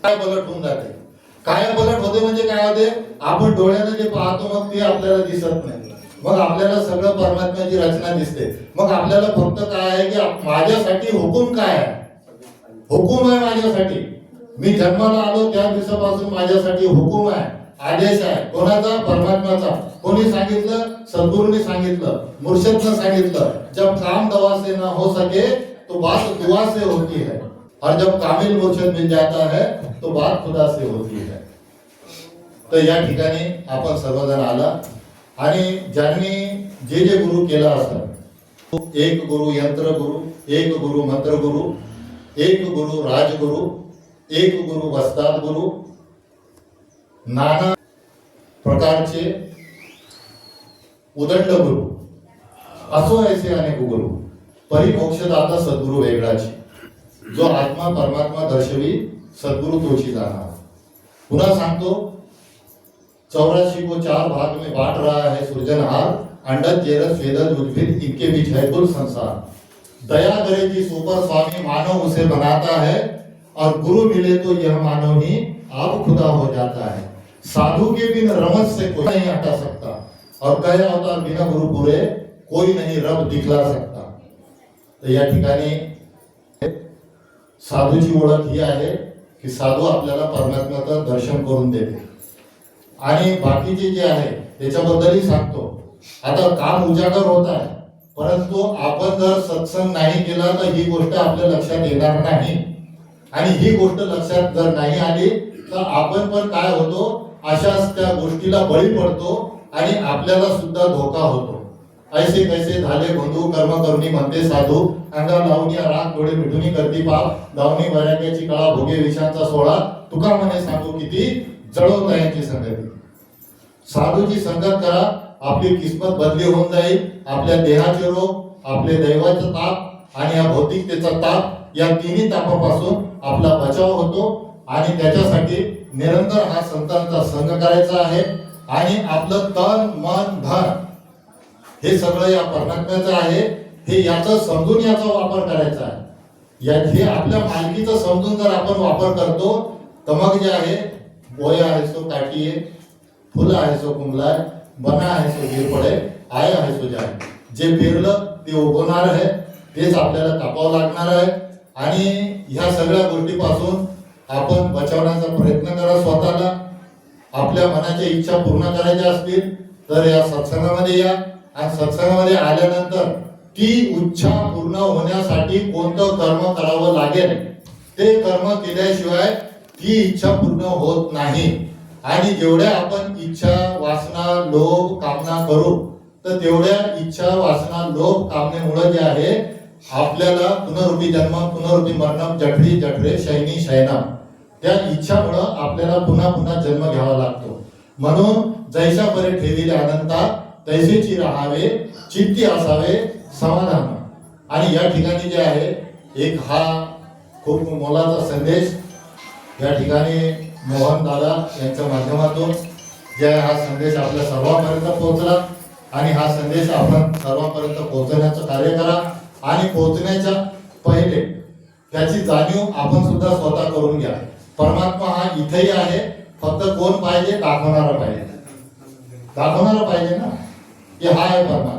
काय पलट होऊन जाते. काया पलट होते म्हणजे काय होते? आपण डोळ्याने जे पाहतो मग ते आपल्याला दिसत नाही. मग आपल्याला सगळं परमात्म्याची रचना दिसते. मग आपल्याला फक्त काय आहे की माझ्यासाठी हुकूम काय आहे? हुकूम आहे माझ्यासाठी. मी जन्माला आलो त्या दिवसापासून माझ्यासाठी हुकूम आहे, आदेश आहे. कोणाचा? परमात्म्याचा. कोणी सांगितलं? सद्गुरूने सांगितलं, मुर्शिदने सांगितलं. जब काम दवा से ना हो सके तो बात दुआ से होती है. और जब कामिल मुर्शिद मिल जाता है तो बात खुदा से होती है. तर या ठिकाणी आपण सर्वजण आला आणि ज्यांनी जे जे गुरु केला असतात, एक गुरु यंत्र गुरु, एक गुरु मंत्र गुरु, एक गुरु राजगुरु, एक गुरु वस्ताद गुरु, नाना प्रकारचे उदंड गुरु, असो ऐसे अनेक गुरु, परिमोक्षदाता सद्गुरु वेगळाची, जो आत्मा परमात्मा दर्शवी सद्गुरु तोची जाणार. पुन्हा सांगतो, 84 को 4 भाग में बांट रहा है सृजनहार, अंडज जेरस वेदज उद्भिद इनके बीच है कुल संसार. दया करे जिस ऊपर स्वामी मानव उसे बनाता है, और गुरु मिले तो यह मानव ही आप खुदा हो जाता है. साधु के बिन रमज से कोई नहीं हटा सकता, और कहे अवतार बिना गुरु पूरे कोई नहीं रब दिखला सकता. तर या ठिकाणी साधूची ओळख ही आहे की साधू आपल्याला परमात्म्याचं दर्शन करून देते. आणि बाकीचे जे आहे त्याच्याबद्दलही सांगतो. आता काम उजागर होत आहे, परंतु आपण जर सत्संग नाही केला तर ही गोष्ट आपल्या लक्षात येणार नाही. आणि ही गोष्ट लक्षात जर नाही आली तर आपण पण काय होतो, अशाच त्या गोष्टीला बळी पडतो आणि आपल्याला सुद्धा धोका होतो. ऐसे कैसे झाले बंधू कर्म करुणी म्हणते साधू, अंगा लावणी राग डोळे मिठुनी करती पाप, दावणी वैराग्याची कळा भोगे विषांचा सोळा, तुका म्हणे सांगू किती जळवत यांची संगती. साधूची संगत करा, आपली किस्मत बदली होऊन जाईल. आपल्या देहाचे रोग, आपले दैवाचा ताप आणि या भौतिकतेचा ताप, या तिन्ही तापापासून आपला बचाव होतो. आणि त्याच्यासाठी निरंतर हा संतांचा संग करायचा आहे. आणि आपलं तन मन धन हे सगळं या परमात्म्याचं आहे. हे याचं समजून याचा वापर करायचा आहे. हे आपल्या मालकीचं समजून जर आपण वापर करतो तर मग जे आहे, बोया आहे सो काठी आहे, फुलं आहे सो कुंभलाय, बना आहे सो गिर पडे, आय आहे सो जाय. जे पेरलं ते उगवणार आहे, तेच आपल्याला कापावं लागणार आहे. आणि ह्या सगळ्या गोष्टीपासून आपण बचावण्याचा प्रयत्न करा स्वतःला. आपल्या मनाच्या इच्छा पूर्ण करायच्या असतील तर या सत्संगामध्ये या. आणि सत्संगामध्ये आल्यानंतर ती इच्छा पूर्ण होण्यासाठी कोणतं कर्म करावं लागेल, ते कर्म केल्याशिवाय ती इच्छा पूर्ण होत नाही. आणि जेवढ्या आपण इच्छा वासना लोभ कामना करू तर तेवढ्या इच्छा वासना लोभ कामनेमुळे जे आहे आपल्याला पुनरुपी जन्म पुनरुपी मरण जठरी जठरे शैनी शयना, त्या इच्छामुळं आपल्याला पुन्हा पुन्हा जन्म घ्यावा लागतो. म्हणून जैसा परे ठेविले अनंता तैसेची राहावे, चित्ती असावे समाधान. आणि या ठिकाणी जे आहे एक हा खूप मोलाचा संदेश या ठिकाणी मोहन दादा यांच्या माध्यमातून जे हा संदेश आपल्या सर्वांपर्यंत पोहोचला. आणि हा संदेश आपण सर्वांपर्यंत पोहोचवण्याचं कार्य करा. आणि पोहोचण्याच्या पहिले त्याची जाणीव आपण सुद्धा स्वतः करून घ्या. परमात्मा हा इथेही आहे, फक्त कोण पाहिजे, दाखवणारा पाहिजे. दाखवणारा पाहिजे ना की हा आहे परमात्मा.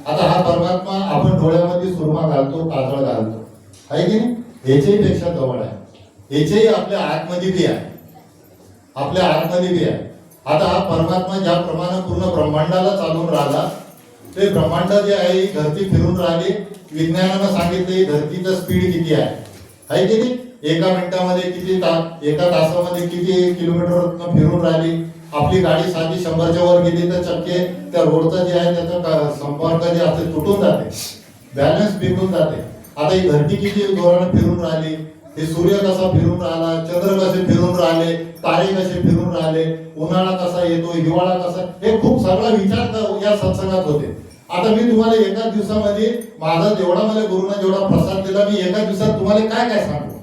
आता हा परमात्मा आपण डोळ्यामध्ये सुरमा घालतो, काजळ घालतो, आहे की नाही? याच्याही पेक्षा जवळ आहे, याच्याही आपल्या आतमध्ये बी आहे, आपल्या आतमध्ये बी आहे. आता हा परमात्मा ज्याप्रमाणे पूर्ण ब्रह्मांडाला चालून राहिला, ते ब्रह्मांड जे आहे ही धरती फिरून राहिली. विज्ञानानं सांगितले धरतीचं स्पीड किती आहे की नाही? एका मिनिटामध्ये किती एका तासामध्ये किती किलोमीटर फिरून राहिली. आपली गाडी साधी 100च्या वर गेली तर चक्के त्या रोडचा जे आहे त्याचा संपर्क जे असते तुटून जाते, बॅलन्स बिघडून जाते. आता ही धरती किती जोराने फिरून राहिली, हे सूर्य कसा फिरून राहिला, चंद्र कसे फिरून राहिले, तारे कसे फिरून राहिले, उन्हाळा कसा येतो, हिवाळा कसा, हे खूप सगळा विचार या सत्संगात होते. आता मी तुम्हाला एका दिवसामध्ये माझा जेवढा मला गुरुने जेवढा प्रसाद दिला, मी एका दिवसात तुम्हाला काय काय सांगू.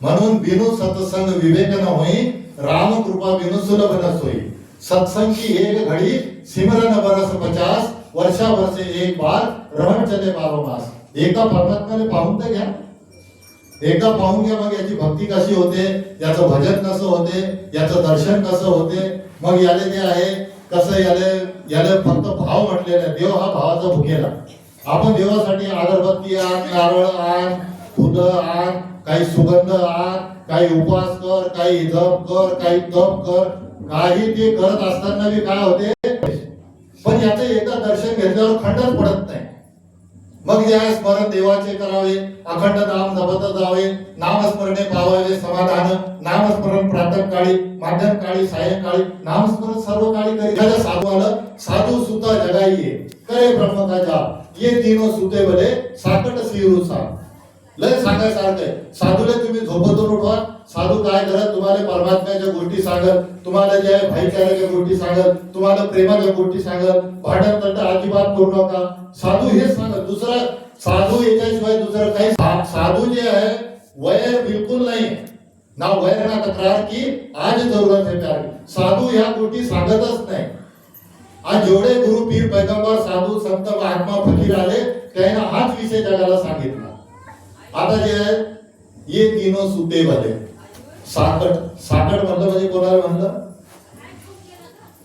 म्हणून बिनु सत्संग विवेक न होई, राम कृपा बिनु सुलभ न सोई. सत्संग की एक घड़ी सिमरन बरस 50, वर्षा वर्षे एक बार रहन चले 12 मास. एका परमात्म्याने पाहून तर घ्या, एकदा पाहून घ्या, मग याची भक्ती कशी होते, याचं भजन कसं होते, याचं दर्शन कसं होते. मग याले जे आहे कसं याले फक्त भाव म्हटलेला आहे. देव हा भावाचा भुकेला. आपण देवासाठी अगरबत्ती आण, नारळ आण, फुलं आण, काही सुगंध आण, काही उपवास कर, काही जप कर, काही तप कर, काही ते करत असताना बी काय होते, पण याचं एकदा दर्शन घेतल्यावर खंडच पडत नाही. मग जे आहे स्मरण देवाचे करावे, अखंड नाम जपत जावे, नामस्मरणे पावावे समाधान, नामस्मरण प्रातःकाळी, माध्यमकाळी, सायंकाळी, नामस्मरण सर्व काळी करी. एखाद्या साधू आलं, साधू सुता जगाइये करे ब्रह्म का जाप, ये तीनों सुते भले साकट सिरुसा. लय सांगायसारखं आहे. साधूला तुम्ही झोपतून उठवा, साधू काय करत तुम्हाला परमात्म्याच्या गोष्टी सांगत, तुम्हाला जे आहे भाईचाऱ्याच्या गोष्टी सांगत, तुम्हाला प्रेमाच्या गोष्टी सांगत, भांडण तंट अजिबात करू नका. साधू हेच सांगत, दुसरं साधू याच्याशिवाय दुसरं काही. साधू जे आहे वैर बिलकुल नाही ना, वैर ना तक्रार की आज जरूरत है प्यार की. साधू ह्या गोष्टी सांगतच नाही. आज जेवढे गुरु पीर पैगंबर साधू संत महात्मा फकीर आले त्यांना हाच विषय जगाला सांगितला. आता जे आहे ये तीनों सुते भले साकट. साकट म्हणलं म्हणजे कोणाला म्हणलं?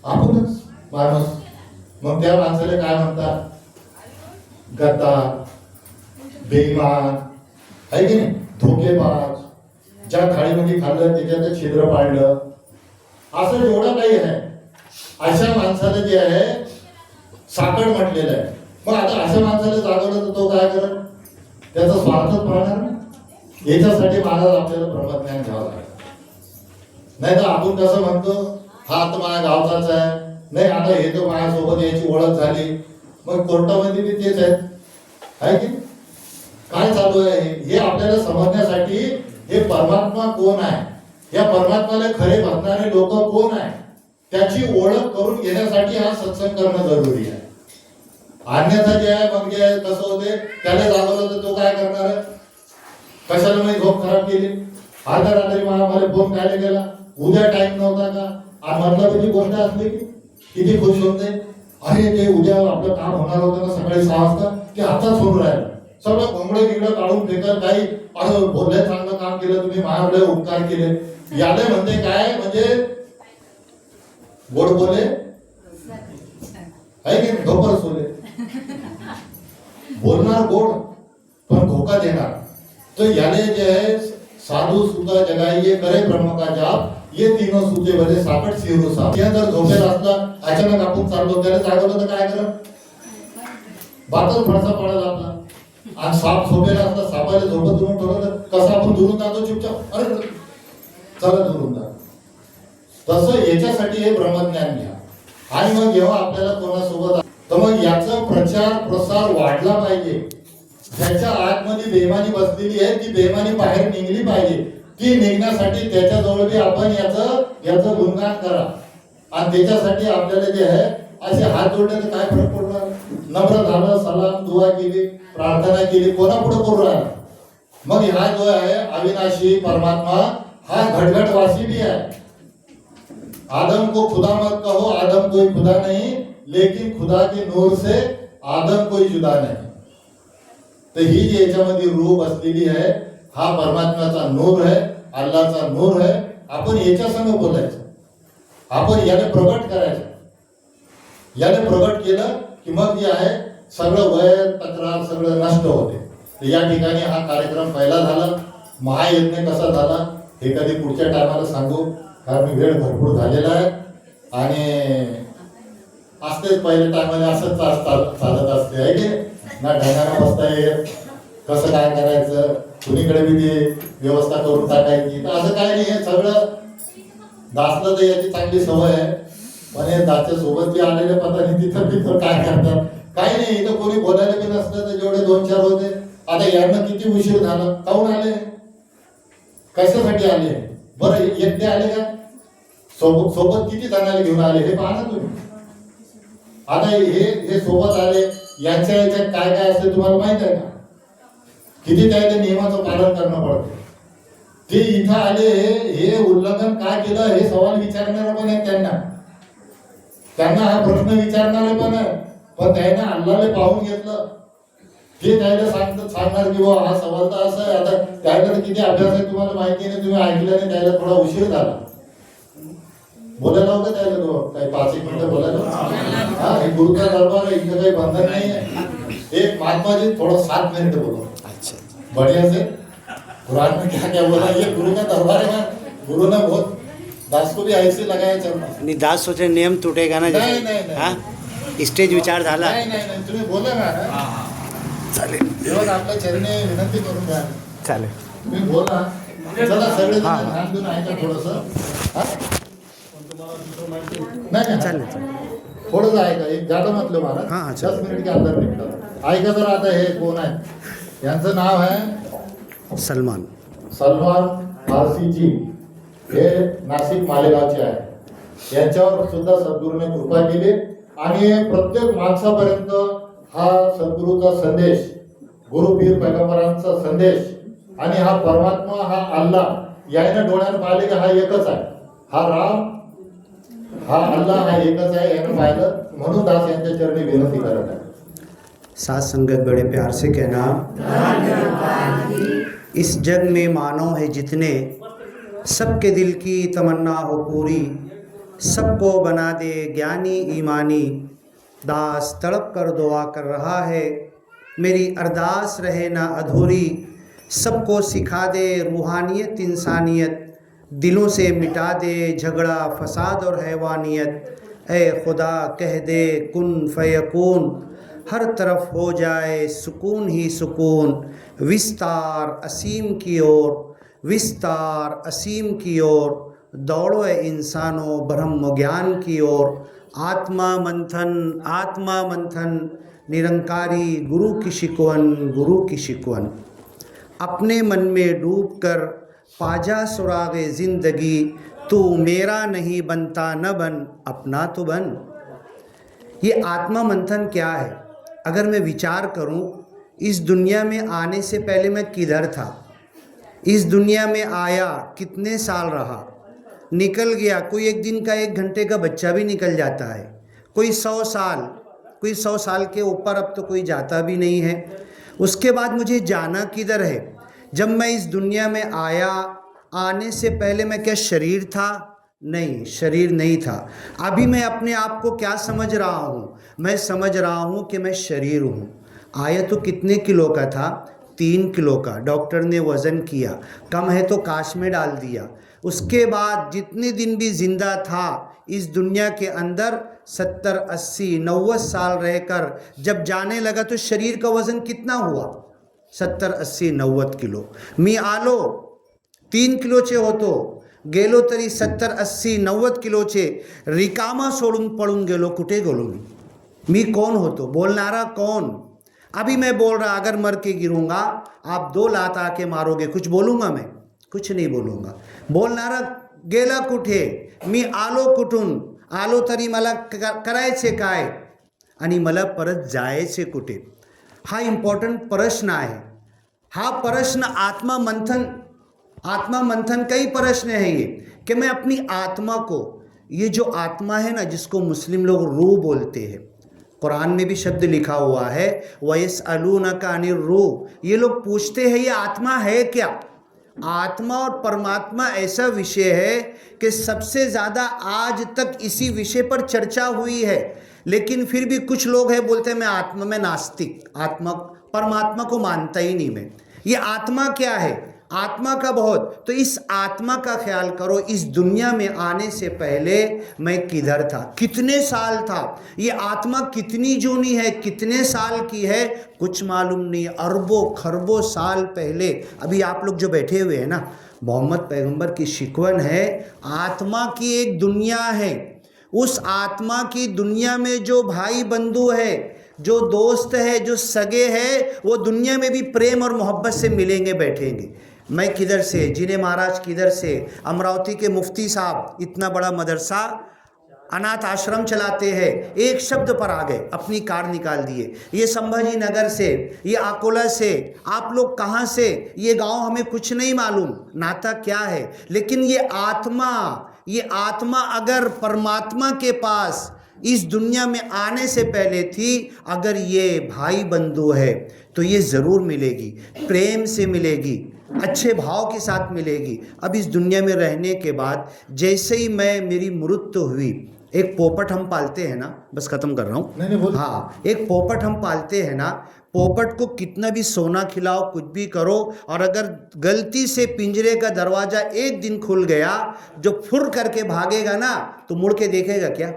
आपणच माणूस. मग त्या माणसाला काय म्हणतात? गद्दार, बेईमान आहे की नाही, धोकेबाज, ज्या थाळीमध्ये खाल्लं त्याच्यात छिद्र पाडलं, असं जेवढं काही आहे अशा माणसाला जे आहे साकट म्हटलेलं आहे. मग आता अशा माणसाला जागवलं तर तो काय करत? त्याचा स्वार्थच पाहणार ना. याच्यासाठी महाराज आपल्याला ब्रह्मज्ञान घ्यावं लागेल. नाही तर आपण कसं म्हणतो, हा तर माझ्या गावचाच आहे, नाही आता हे तर माझ्यासोबत याची ओळख झाली. मग कोर्टामध्ये बी तेच आहे की काय चालू आहे हे आपल्याला समजण्यासाठी हे परमात्मा कोण आहे, या परमात्म्याला खरे भजणारे लोक कोण आहे, त्याची ओळख करून घेण्यासाठी हा सत्संग करणं जरुरी आहे. अन्यथा जे आहे मग जे आहे कसं होते, त्याला जागवलं तर तो काय करणार आहे? कशाला मी झोप खराब केली, अर्ध्या रात्री मला फोन काय केला, उद्या टाइम नव्हता का? आणि मतलब गोष्ट असली की किती खुश होते, अरे ते उद्या आपलं काम होणार होतं ना सकाळी 6 वाजता, ते आताच होऊन राहिलं. सगळं घोंगडे गिंगडे काढून फेकत काही असं बोलले, चांगलं काम केलं तुम्ही, माझ्याकडे उपकार केले. याले म्हणते काय, म्हणजे गोड बोले आहे की धोपर सोले. बोलणार गोड पण धोका देणार. तर याले जे आहे साधू सुद्धा जगाइये करे ब्रह्म का जाप, ये तीनों सुते भले साकट सिरुसा. या जर झोपेला असला अचानक आपण चाललो, त्याला जागवलं तर काय करत? बातच फडसा पडायला आपला. आणि साप झोपेला असला, सापाला झोपत दुरून ठेवलं कसं आपण दुरून जातो चुपचाप, अरे चला दुरून जा. तसं याच्यासाठी हे ब्रह्मज्ञान घ्या. आणि मग जेव्हा आपल्याला कोणासोबत तर मग याचा प्रचार प्रसार वाढला पाहिजे. ज्याच्या आतमध्ये बेमानी बसलेली आहे ती बेमानी बाहेर निघली पाहिजे. ती निघण्यासाठी त्याच्याजवळ बी आपण याचं गुणगान करा. आणि त्याच्यासाठी आपल्याला जे आहे असे हात जोडण्याचं काय फरक पडणार? नम्र झालं, सलाम दुआ केली, प्रार्थना केली, कोणापुढे करू राहिला? मग हा जो आहे अविनाशी परमात्मा हा घटघटवासी भी है. आदम को खुदा मत कहो, आदम कोई खुदा नहीं, लेकिन खुदा के नूर से आदम कोई जुदा नाही. तर ही जी याच्यामध्ये रूह बसलेली आहे हा परमात्म्याचा नूर आहे, अल्लाहचा नूर आहे. आपण याच्या संग बोलायचं, आपण याला प्रगट करायचं. याने प्रगट केलं की मग जे आहे सगळं वैर तक्रार सगळं नष्ट होते. तर या ठिकाणी हा कार्यक्रम पहिला झाला. महायज्ञ कसा झाला हे कधी पुढच्या टायमाला सांगू, कारण वेळ भरपूर झालेला आहे. आणि असतेच पहिल्या टायमाला असंच चालत असते आहे की ना, ढगाना बसता येत, कसं काय करायचं, कुणीकडे बी ती व्यवस्था करून टाकायची. तर असं काय नाही, हे सगळं दासलं तर याची चांगली सवय आहे. पण हे दासच्या सोबत जे आलेले पता नाही तिथं तिथं काय करतात काही नाही. इथं कोणी बोलायला बी नसलं तर जेवढे 2-4 होते. आता यांना किती उशीर झाला, काहून आले, कशासाठी आले? बरं एकटे आले का? सोबत किती जणांना घेऊन आले हे पहा ना तुम्ही. आता हे सोबत आले, यांच्या याच्यात काय काय असते तुम्हाला माहित आहे का? किती त्या नियमाचं पालन करणं पडतं. ते इथं आले, हे उल्लंघन का केलं हे सवाल विचारणार पण आहे त्यांना हा प्रश्न विचारणारे पण आहे. पण त्यांना अल्लाहला पाहून घेतलं, ते त्याला सांगणार की हा सवाल तर असा आहे. आता त्याला किती अभ्यास आहे तुम्हाला माहिती नाही, तुम्ही ऐकलं नाही, त्याला थोडा उशीर झाला. बोलायला होतं त्याला तो काही 5-1 मिनिटं बोलायला. हा हे गुरुचा दरबार आहे, इथं काही बंधन नाही आहे. एक महात्मा जी थोड़ा 7 मिनट बोलो. अच्छा बढ़िया से कुरान में क्या क्या बोला, ये गुरु का दरबार है ना. गुरु ने बहुत दास को भी ऐसे लगाया चलना नहीं. दास सोचे नियम टूटेगा ना. नहीं, नहीं, नहीं. हाँ स्टेज विचार झाला. नहीं, तुम्ही बोला ना. चालेल तेव्हा आपल्या चरणी विनंती करून घ्या. चालेल. तुम्ही बोला. चला सगळे ध्यान देऊन ऐका थोडंसं. हा? नाही चालेल चालेल. थोडंसं ऐका. एक जादा म्हटलं मला हाँ, 10 मिनिट के अंदर निघतात. ऐका जर आता हे कोण आहे यांचं नाव आहे सलमान सलमान फारसीजी. हे नाशिक मालेगावचे आहे. यांच्यावर सुद्धा सद्गुरूने कृपा केली आणि प्रत्येक माणसापर्यंत हा सद्गुरूचा संदेश, गुरु पीर पैगंबरांचा संदेश आणि हा परमात्मा, हा अल्लाह याने डोळ्यानं पाहिले की हा एकच आहे. हा राम, हा अल्लाह, हा एकच आहे. यानं पाहिलं म्हणून दास यांच्या चरणी विनंती करत आहे. साथ संगत बड़े प्यार से कहना, इस जग में मानव है जितने, सबके दिल की तमन्ना हो पूरी, सबको बना दे ज्ञानी ईमानी, दास तड़प कर दुआ कर रहा है, मेरी अरदास रहे ना अधूरी, सबको सिखा दे रूहानियत इंसानियत, दिलों से मिटा दे झगड़ा फसाद और हैवानियत, ए खुदा कह दे कुन फयकून, हर तरफ हो जाए सुकून ही सुकून, विस्तार असीम की ओर, विस्तार असीम की ओर, दौड़ो ए इंसानों ब्रह्म ज्ञान की ओर, आत्मा मंथन निरंकारी गुरु की शिकवन, गुरु की शिकवन, अपने मन में डूब कर पाजा सुरागे ज़िंदगी, तू मेरा नहीं बनता न बन अपना तो बन। ये आत्मा मंथन क्या है? अगर मैं विचार करूं, इस दुनिया में आने से पहले मैं किधर था, इस दुनिया में आया कितने साल रहा, निकल गया, कोई एक दिन का 1 घंटे का बच्चा भी निकल जाता है, कोई 100 साल, कोई 100 साल के ऊपर अब तो कोई जाता भी नहीं है। उसके बाद मुझे जाना किधर है? जब मैं इस दुनिया में आया, आने से पहले मैं क्या शरीर था? नहीं, शरीर नहीं था। अभी मैं अपने आप को क्या समझ रहा हूँ? मैं समझ रहा हूँ कि मैं शरीर हूँ। आया तो कितने किलो का था? 3 किलो का। डॉक्टर ने वज़न किया, कम है तो काश में डाल दिया। उसके बाद जितने दिन भी ज़िंदा था इस दुनिया के अंदर, 70, 80, 90 साल रहकर जब जाने लगा तो शरीर का वज़न कितना हुआ? 70, 80, 90 किलो। मी आलो 3 किलोचे होतो, गेलो तरी 70, 80, 90 किलोचे, रिकामा सोडून पळून गेलो. कुठे गेलो मी कोण होतो? बोलणारा कौन? अभी मैं बोल रहा, अगर मर के गिरूंगा आप 2 लात आके मारोगे, कुछ बोलूँगा मैं? कुछ नहीं बोलूँगा. बोलणारा गेला कुठे? मी आलो कुठून? आलो तरी मला करायचे काय आणि मला परत जायचे कुठे? हा इम्पॉर्टंट प्रश्न आहे. हा प्रश्न आत्मा मंथन का ही प्रश्न है ये, कि मैं अपनी आत्मा को, ये जो आत्मा है ना, जिसको मुस्लिम लोग रूह बोलते हैं, कुरान में भी शब्द लिखा हुआ है वयसअलूनका अनिर रूह, ये लोग पूछते हैं ये आत्मा है क्या? आत्मा और परमात्मा ऐसा विषय है कि सबसे ज़्यादा आज तक इसी विषय पर चर्चा हुई है, लेकिन फिर भी कुछ लोग हैं बोलते हैं मैं आत्मा में नास्तिक, आत्मा परमात्मा को मानता ही नहीं मैं। ये आत्मा क्या है? आत्मा का बहुत, तो इस आत्मा का ख्याल करो, इस दुनिया में आने से पहले मैं किधर था, कितने साल था, ये आत्मा कितनी जूनी है, कितने साल की है, कुछ मालूम नहीं। अरबों खरबों साल पहले, अभी आप लोग जो बैठे हुए हैं ना, मोहम्मद पैगंबर की शिकवन है, आत्मा की एक दुनिया है। उस आत्मा की दुनिया में जो भाई बंधु है, जो दोस्त है, जो सगे है, वो दुनिया में भी प्रेम और मोहब्बत से मिलेंगे, बैठेंगे। मैं किधर से, जिने महाराज किधर से, अमरावती के मुफ्ती साहब इतना बड़ा मदरसा अनाथ आश्रम चलाते हैं, एक शब्द पर आ गए, अपनी कार निकाल दिए। ये संभाजी नगर से, ये अकोला से, आप लोग कहाँ से, ये गांव हमें कुछ नहीं मालूम, नाता क्या है, लेकिन ये आत्मा अगर परमात्मा के पास इस दुनिया में आने से पहले थी, अगर ये भाई बंधु है तो ये ज़रूर मिलेगी, प्रेम से मिलेगी, अच्छे भाव के साथ मिलेगी। अब इस दुनिया में रहने के बाद जैसे ही मेरी मृत्यु हुई, एक पोपट हम पालते हैं ना, बस ख़त्म कर रहा हूँ, हाँ, एक पोपट हम पालते हैं ना, पोपट को कितना भी सोना खिलाओ, कुछ भी करो, और अगर गलती से पिंजरे का दरवाज़ा एक दिन खुल गया, जो फुर करके भागेगा ना, तो मुड़ के देखेगा क्या?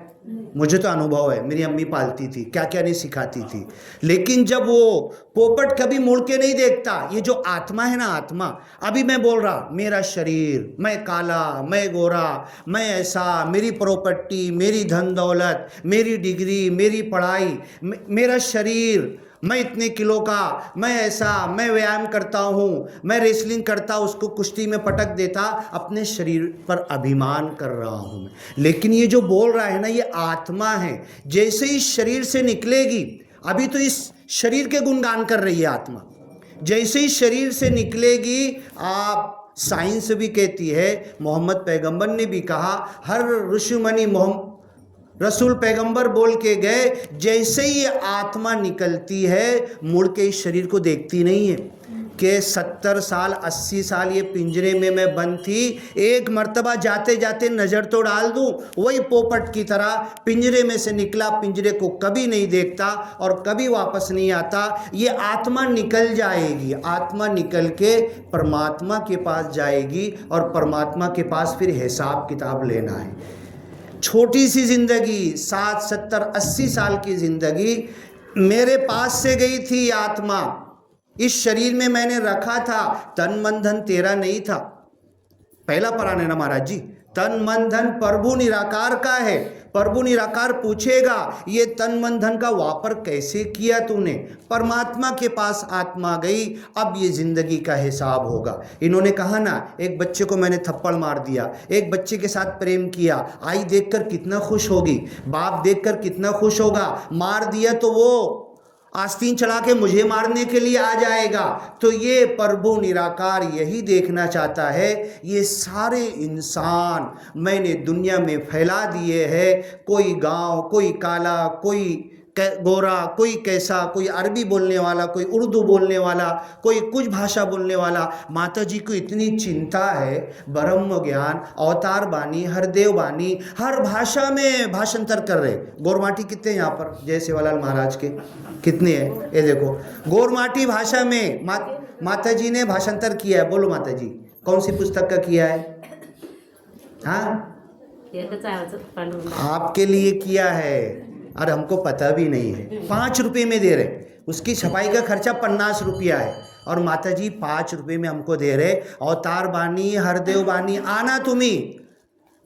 मुझे तो अनुभव है, मेरी अम्मी पालती थी, क्या क्या नहीं सिखाती थी। लेकिन जब वो पोपट कभी मुड़ के नहीं देखता, ये जो आत्मा है ना, आत्मा, अभी मैं बोल रहा मेरा शरीर, मैं काला, मैं गोरा, मैं ऐसा, मेरी प्रॉपर्टी, मेरी धन दौलत, मेरी डिग्री, मेरी पढ़ाई, मेरा शरीर, मैं इतने किलो का, मैं ऐसा, मैं व्यायाम करता हूँ, मैं रेसलिंग करता, उसको कुश्ती में पटक देता, अपने शरीर पर अभिमान कर रहा हूँ मैं। लेकिन ये जो बोल रहा है ना, ये आत्मा है। जैसे ही शरीर से निकलेगी, अभी तो इस शरीर के गुणगान कर रही है आत्मा, जैसे ही शरीर से निकलेगी, आप साइंस भी कहती है, मोहम्मद पैगंबर ने भी कहा, हर ऋषिमुनि रसूल पैगंबर बोल के गए, जैसे ही ये आत्मा निकलती है, मुड़ के इस शरीर को देखती नहीं है कि 70 साल 80 साल ये पिंजरे में मैं बंद थी, एक मर्तबा जाते जाते नज़र तो डाल दूं। वही पोपट की तरह पिंजरे में से निकला, पिंजरे को कभी नहीं देखता और कभी वापस नहीं आता। ये आत्मा निकल जाएगी, आत्मा निकल के परमात्मा के पास जाएगी और परमात्मा के पास फिर हिसाब किताब लेना है। छोटी सी ज़िंदगी, 60 70 80 साल की ज़िंदगी मेरे पास से गई थी आत्मा, इस शरीर में मैंने रखा था, तन मन धन तेरा नहीं था। पहला परान है ना महाराज जी, तन मन धन प्रभु निराकार का है। प्रभु निराकार पूछेगा, ये तन मन धन का वापर कैसे किया तूने? परमात्मा के पास आत्मा गई, अब ये जिंदगी का हिसाब होगा। इन्होंने कहा ना, एक बच्चे को मैंने थप्पड़ मार दिया, एक बच्चे के साथ प्रेम किया, आई देखकर कितना खुश होगी, बाप देखकर कितना खुश होगा। मार दिया तो वो आस्तीन चला के मुझे मारने के लिए आ जाएगा। तो ये प्रभु निराकार यही देखना चाहता है, ये सारे इंसान मैंने दुनिया में फैला दिए हैं। कोई गांव, कोई काला, कोई गोरा, कोई कैसा, कोई अरबी बोलने वाला, कोई उर्दू बोलने वाला, कोई कुछ भाषा बोलने वाला। माता जी को इतनी चिंता है, ब्रह्म ज्ञान, अवतार बानी, हरदेव बानी, हर भाषा में भाषांतर कर रहे। गोरमाटी कितने यहाँ पर, जय सेवालाल महाराज के कितने हैं? ये देखो, गोरमाटी भाषा में माता जी ने भाषांतर किया है। बोलो माता जी, कौन सी पुस्तक का किया है? हाँ, आपके लिए किया है, और हमको पता भी नहीं है। 5 रुपये में दे रहे, उसकी छपाई का खर्चा 50 रुपया है, और माता जी 5 रुपये में हमको दे रहे। अवतार बानी, हरदेव बानी, आना तुम्ही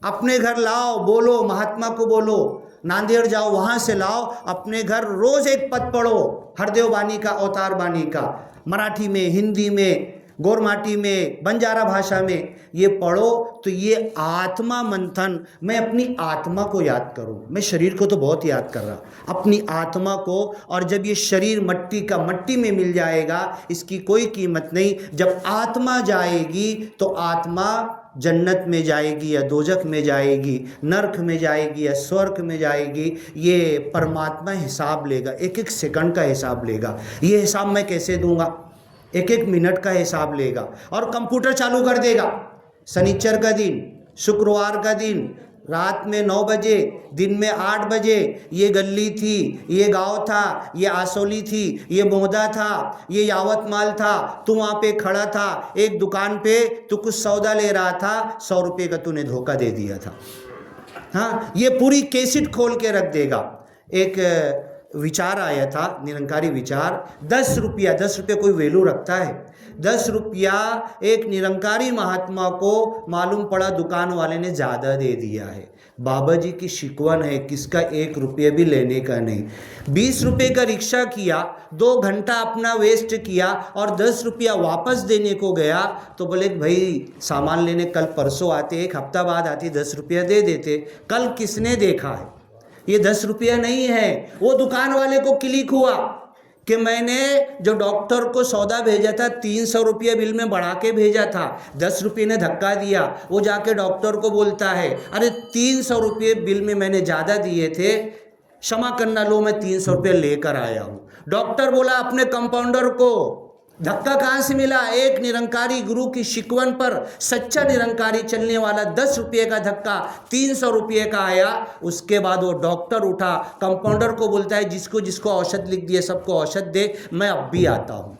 अपने घर लाओ, बोलो महात्मा को, बोलो नांदेड़ जाओ, वहाँ से लाओ अपने घर, रोज़ एक पद पढ़ो हरदेव बानी का, अवतार बानी का, मराठी में, हिंदी में, गोरमाटी में, बंजारा भाषा में, ये पढ़ो। तो ये आत्मा मंथन, मैं अपनी आत्मा को याद करूं। मैं शरीर को तो बहुत याद कर रहा, अपनी आत्मा को। और जब ये शरीर मट्टी का मट्टी में मिल जाएगा, इसकी कोई कीमत नहीं। जब आत्मा जाएगी तो आत्मा जन्नत में जाएगी या दोजख में जाएगी, नरक में जाएगी या स्वर्ग में जाएगी, ये परमात्मा हिसाब लेगा। एक एक सेकंड का हिसाब लेगा। ये हिसाब मैं कैसे दूंगा? एक एक मिनट का हिसाब लेगा और कंप्यूटर चालू कर देगा। शनिचर का दिन, शुक्रवार का दिन, रात में 9 बजे, दिन में 8 बजे, ये गली थी, ये गांव था, ये आसोली थी, ये मोहदा था, ये यावतमाल था, तू वहाँ पे खड़ा था, एक दुकान पे तू कुछ सौदा ले रहा था, 100 रुपये का तूने धोखा दे दिया था। हाँ, ये पूरी कैसेट खोल के रख देगा। एक विचार आया था, निरंकारी विचार, 10 रुपया कोई वैल्यू रखता है? 10 रुपया एक निरंकारी महात्मा को मालूम पड़ा दुकान वाले ने ज़्यादा दे दिया है। बाबा जी की शिकवन है, किसका 1 रुपये भी लेने का नहीं। 20 रुपये का रिक्शा किया, 2 घंटा अपना वेस्ट किया और 10 रुपया वापस देने को गया तो बोले भाई सामान लेने कल परसों आते, 1 हफ्ता बाद आती, 10 रुपया दे देते। कल किसने देखा है? ये 10 रुपया नहीं है। वो दुकान वाले को क्लिक हुआ कि मैंने जो डॉक्टर को सौदा भेजा था 300 रुपये बिल में बढ़ा के भेजा था, 10 रुपये ने धक्का दिया। वो जाके डॉक्टर को बोलता है, अरे 300 रुपये बिल में मैंने ज़्यादा दिए थे, क्षमा करना, लो मैं 300 रुपये लेकर आया हूँ। डॉक्टर बोला अपने कंपाउंडर को, धक्का कहाँ से मिला? एक निरंकारी गुरु की शिकवन पर सच्चा निरंकारी चलने वाला 10 रुपये का धक्का 300 रुपये का आया। उसके बाद वो डॉक्टर उठा, कंपाउंडर को बोलता है जिसको जिसको औषध लिख दिए सबको औषध दे, मैं अब भी आता हूँ।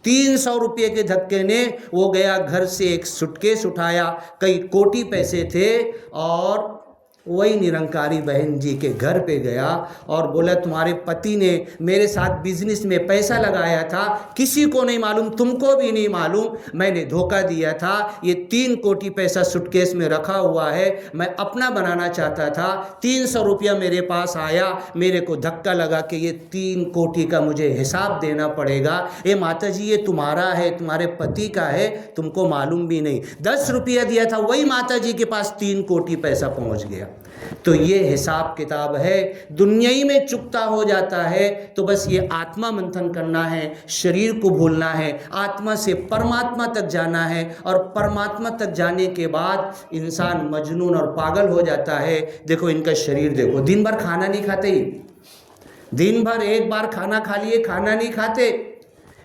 300 रुपये के धक्के ने वो गया, घर से एक सूटकेस उठाया, कई कोटी पैसे थे और वही निरंकारी बहन जी के घर पे गया और बोला तुम्हारे पति ने मेरे साथ बिजनेस में पैसा लगाया था, किसी को नहीं मालूम, तुमको भी नहीं मालूम, मैंने धोखा दिया था, ये 3 कोटी पैसा सूटकेस में रखा हुआ है, मैं अपना बनाना चाहता था, 300 रुपया मेरे पास आया, मेरे को धक्का लगा कि ये 3 कोटी का मुझे हिसाब देना पड़ेगा। ये माता जी ये तुम्हारा है, तुम्हारे पति का है, तुमको मालूम भी नहीं। 10 रुपया दिया था, वही माता जी के पास 3 कोटी पैसा पहुंच गया। तो ये हिसाब किताब है, दुनियाई में चुकता हो जाता है। तो बस ये आत्मा मंथन करना है, शरीर को भूलना है, आत्मा से परमात्मा तक जाना है, और परमात्मा तक जाने के बाद इंसान मजनून और पागल हो जाता है। देखो इनका शरीर देखो, दिन भर खाना नहीं खाते, ही दिन भर एक बार खाना खा लिए, खाना नहीं खाते,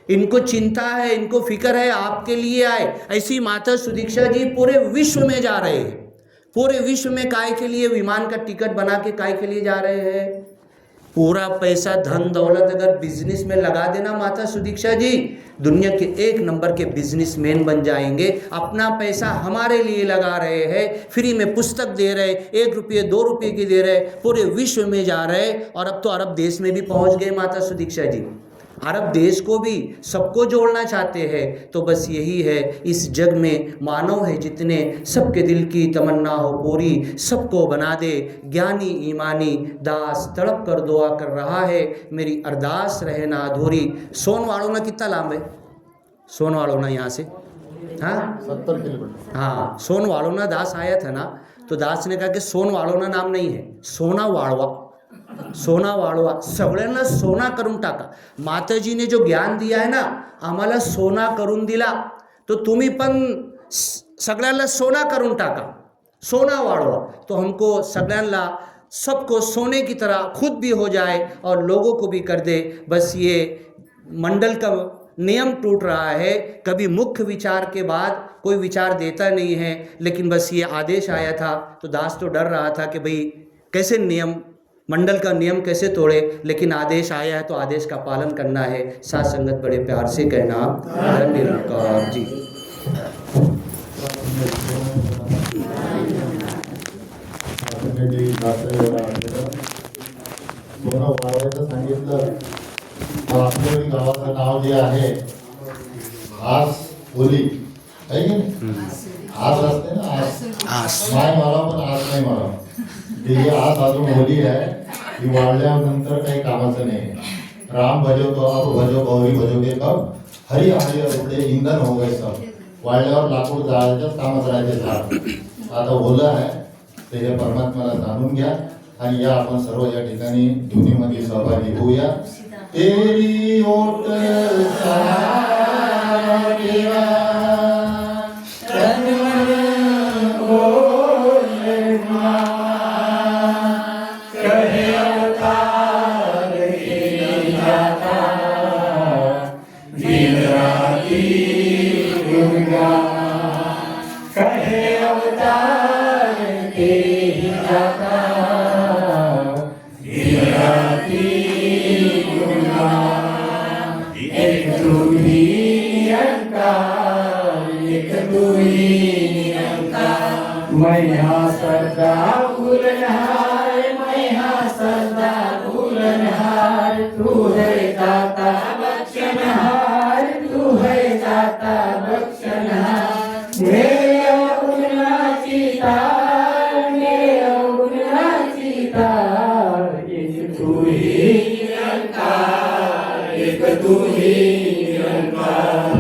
इनको चिंता है, इनको फिक्र है आपके लिए आए। ऐसी माता सुदीक्षा जी पूरे विश्व में जा रहे हैं, पूरे विश्व में काय के लिए विमान का टिकट बना के काय के लिए जा रहे हैं? पूरा पैसा धन दौलत अगर बिजनेस में लगा देना माता सुदीक्षा जी, दुनिया के 1 नंबर के बिजनेसमैन बन जाएंगे। अपना पैसा हमारे लिए लगा रहे हैं, फ्री में पुस्तक दे रहे, 1 रुपये 2 रुपये की दे रहे, पूरे विश्व में जा रहे, और अब तो अरब देश में भी पहुंच गए माता सुदीक्षा जी। अरब देश को भी सबको जोड़ना चाहते हैं। तो बस यही है, इस जग में मानव है जितने, सबके दिल की तमन्ना हो पूरी, सबको बना दे ज्ञानी ईमानी, दास तड़प कर दुआ कर रहा है, मेरी अरदास रहे ना अधूरी। सोनवाड़ोना कितना लांब है? सोनवाड़ोना यहाँ से हाँ 70 किलोमीटर। हाँ, सोनवाड़ोना दास आया था ना, तो दास ने कहा कि सोनवाड़ोना नाम नहीं है, सोना वाड़वा, सोना वाळवा, सगळ्यांना सोना करून टाका। माताजीने जो ज्ञान दिया है ना, आम्हाला सोना करून दिला, तो तुम्ही पण सगळ्यांना सोना करून टाका, सोना वाळवा। तो हमको सगळ्यांना, सबको सोने की तरह खुद भी हो जाए और लोगों को भी कर दे। बस ये मंडल का नियम टूट रहा है, कभी मुख्य विचार के बाद कोई विचार देता नहीं है, लेकिन बस ये आदेश आया था तो दास तो डर रहा था कि भाई कैसे नियम, मंडल का नियम कैसे तोड़े, लेकिन आदेश आया है तो आदेश का पालन करना है। साथ संगत बड़े प्यार से कहना धन निरंकार जी। सांगितलं आपल्या गावाचं नाव जे आहे आस ओली आहे की नाही, आस असते ना, आस नाही मला पण आस नाही मला, ही आस अजून ओली आहे, ही वाढल्यानंतर काही कामाचं नाही। राम भजो तो आप भजो गौरी भजो के कब हरी हरी रुपये इंधन हो गए सब, वाढल्यावर लाकूड जाळायच्याच कामात राहायचे झाड, आता ओलं आहे ते हे परमात्म्याला जाणून घ्या आणि या आपण सर्व या ठिकाणी धुनीमध्ये सहभागी होऊया। तेरी ओट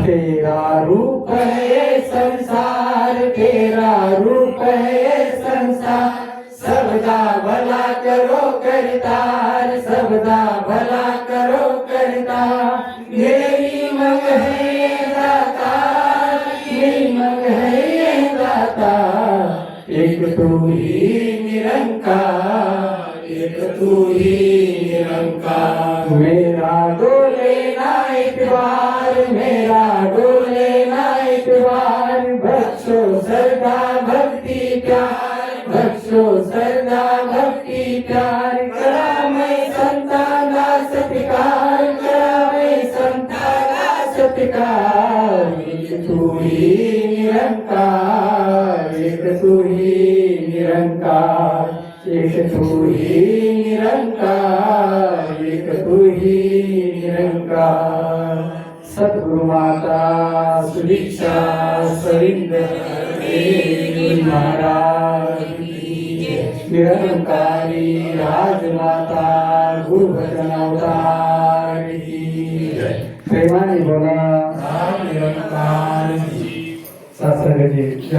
तेरा रूप है संसार, तेरा रूप है संसार, सबदा भला करो करतार, सबदा भला करो करतार। मेरी मंग है दाता, मेरी मंग है दाता, एक तू ही निरंकार, एक तू ही निरंकार। मेरा डोले ना एक बार, मेरा डोले ना एक बार, बख्शो श्रद्धा भक्ति प्यार, बख्शो श्रद्धा भक्ति प्यार। करा मैं संताना सत्कार, करा मैं संताना सत्कार, एक तू ही निरंकार, एक तू ही निरंकार। एक तू ही निरंकार, एक तू ही निरंकार. सद्गुरु माता सुदीक्षा सविंदर देव महाराज की जय. निरंकारी राजमाता गुरुभजन अवतार की जय. प्रेमाने बोला निरंकार जी. सत्संग जी.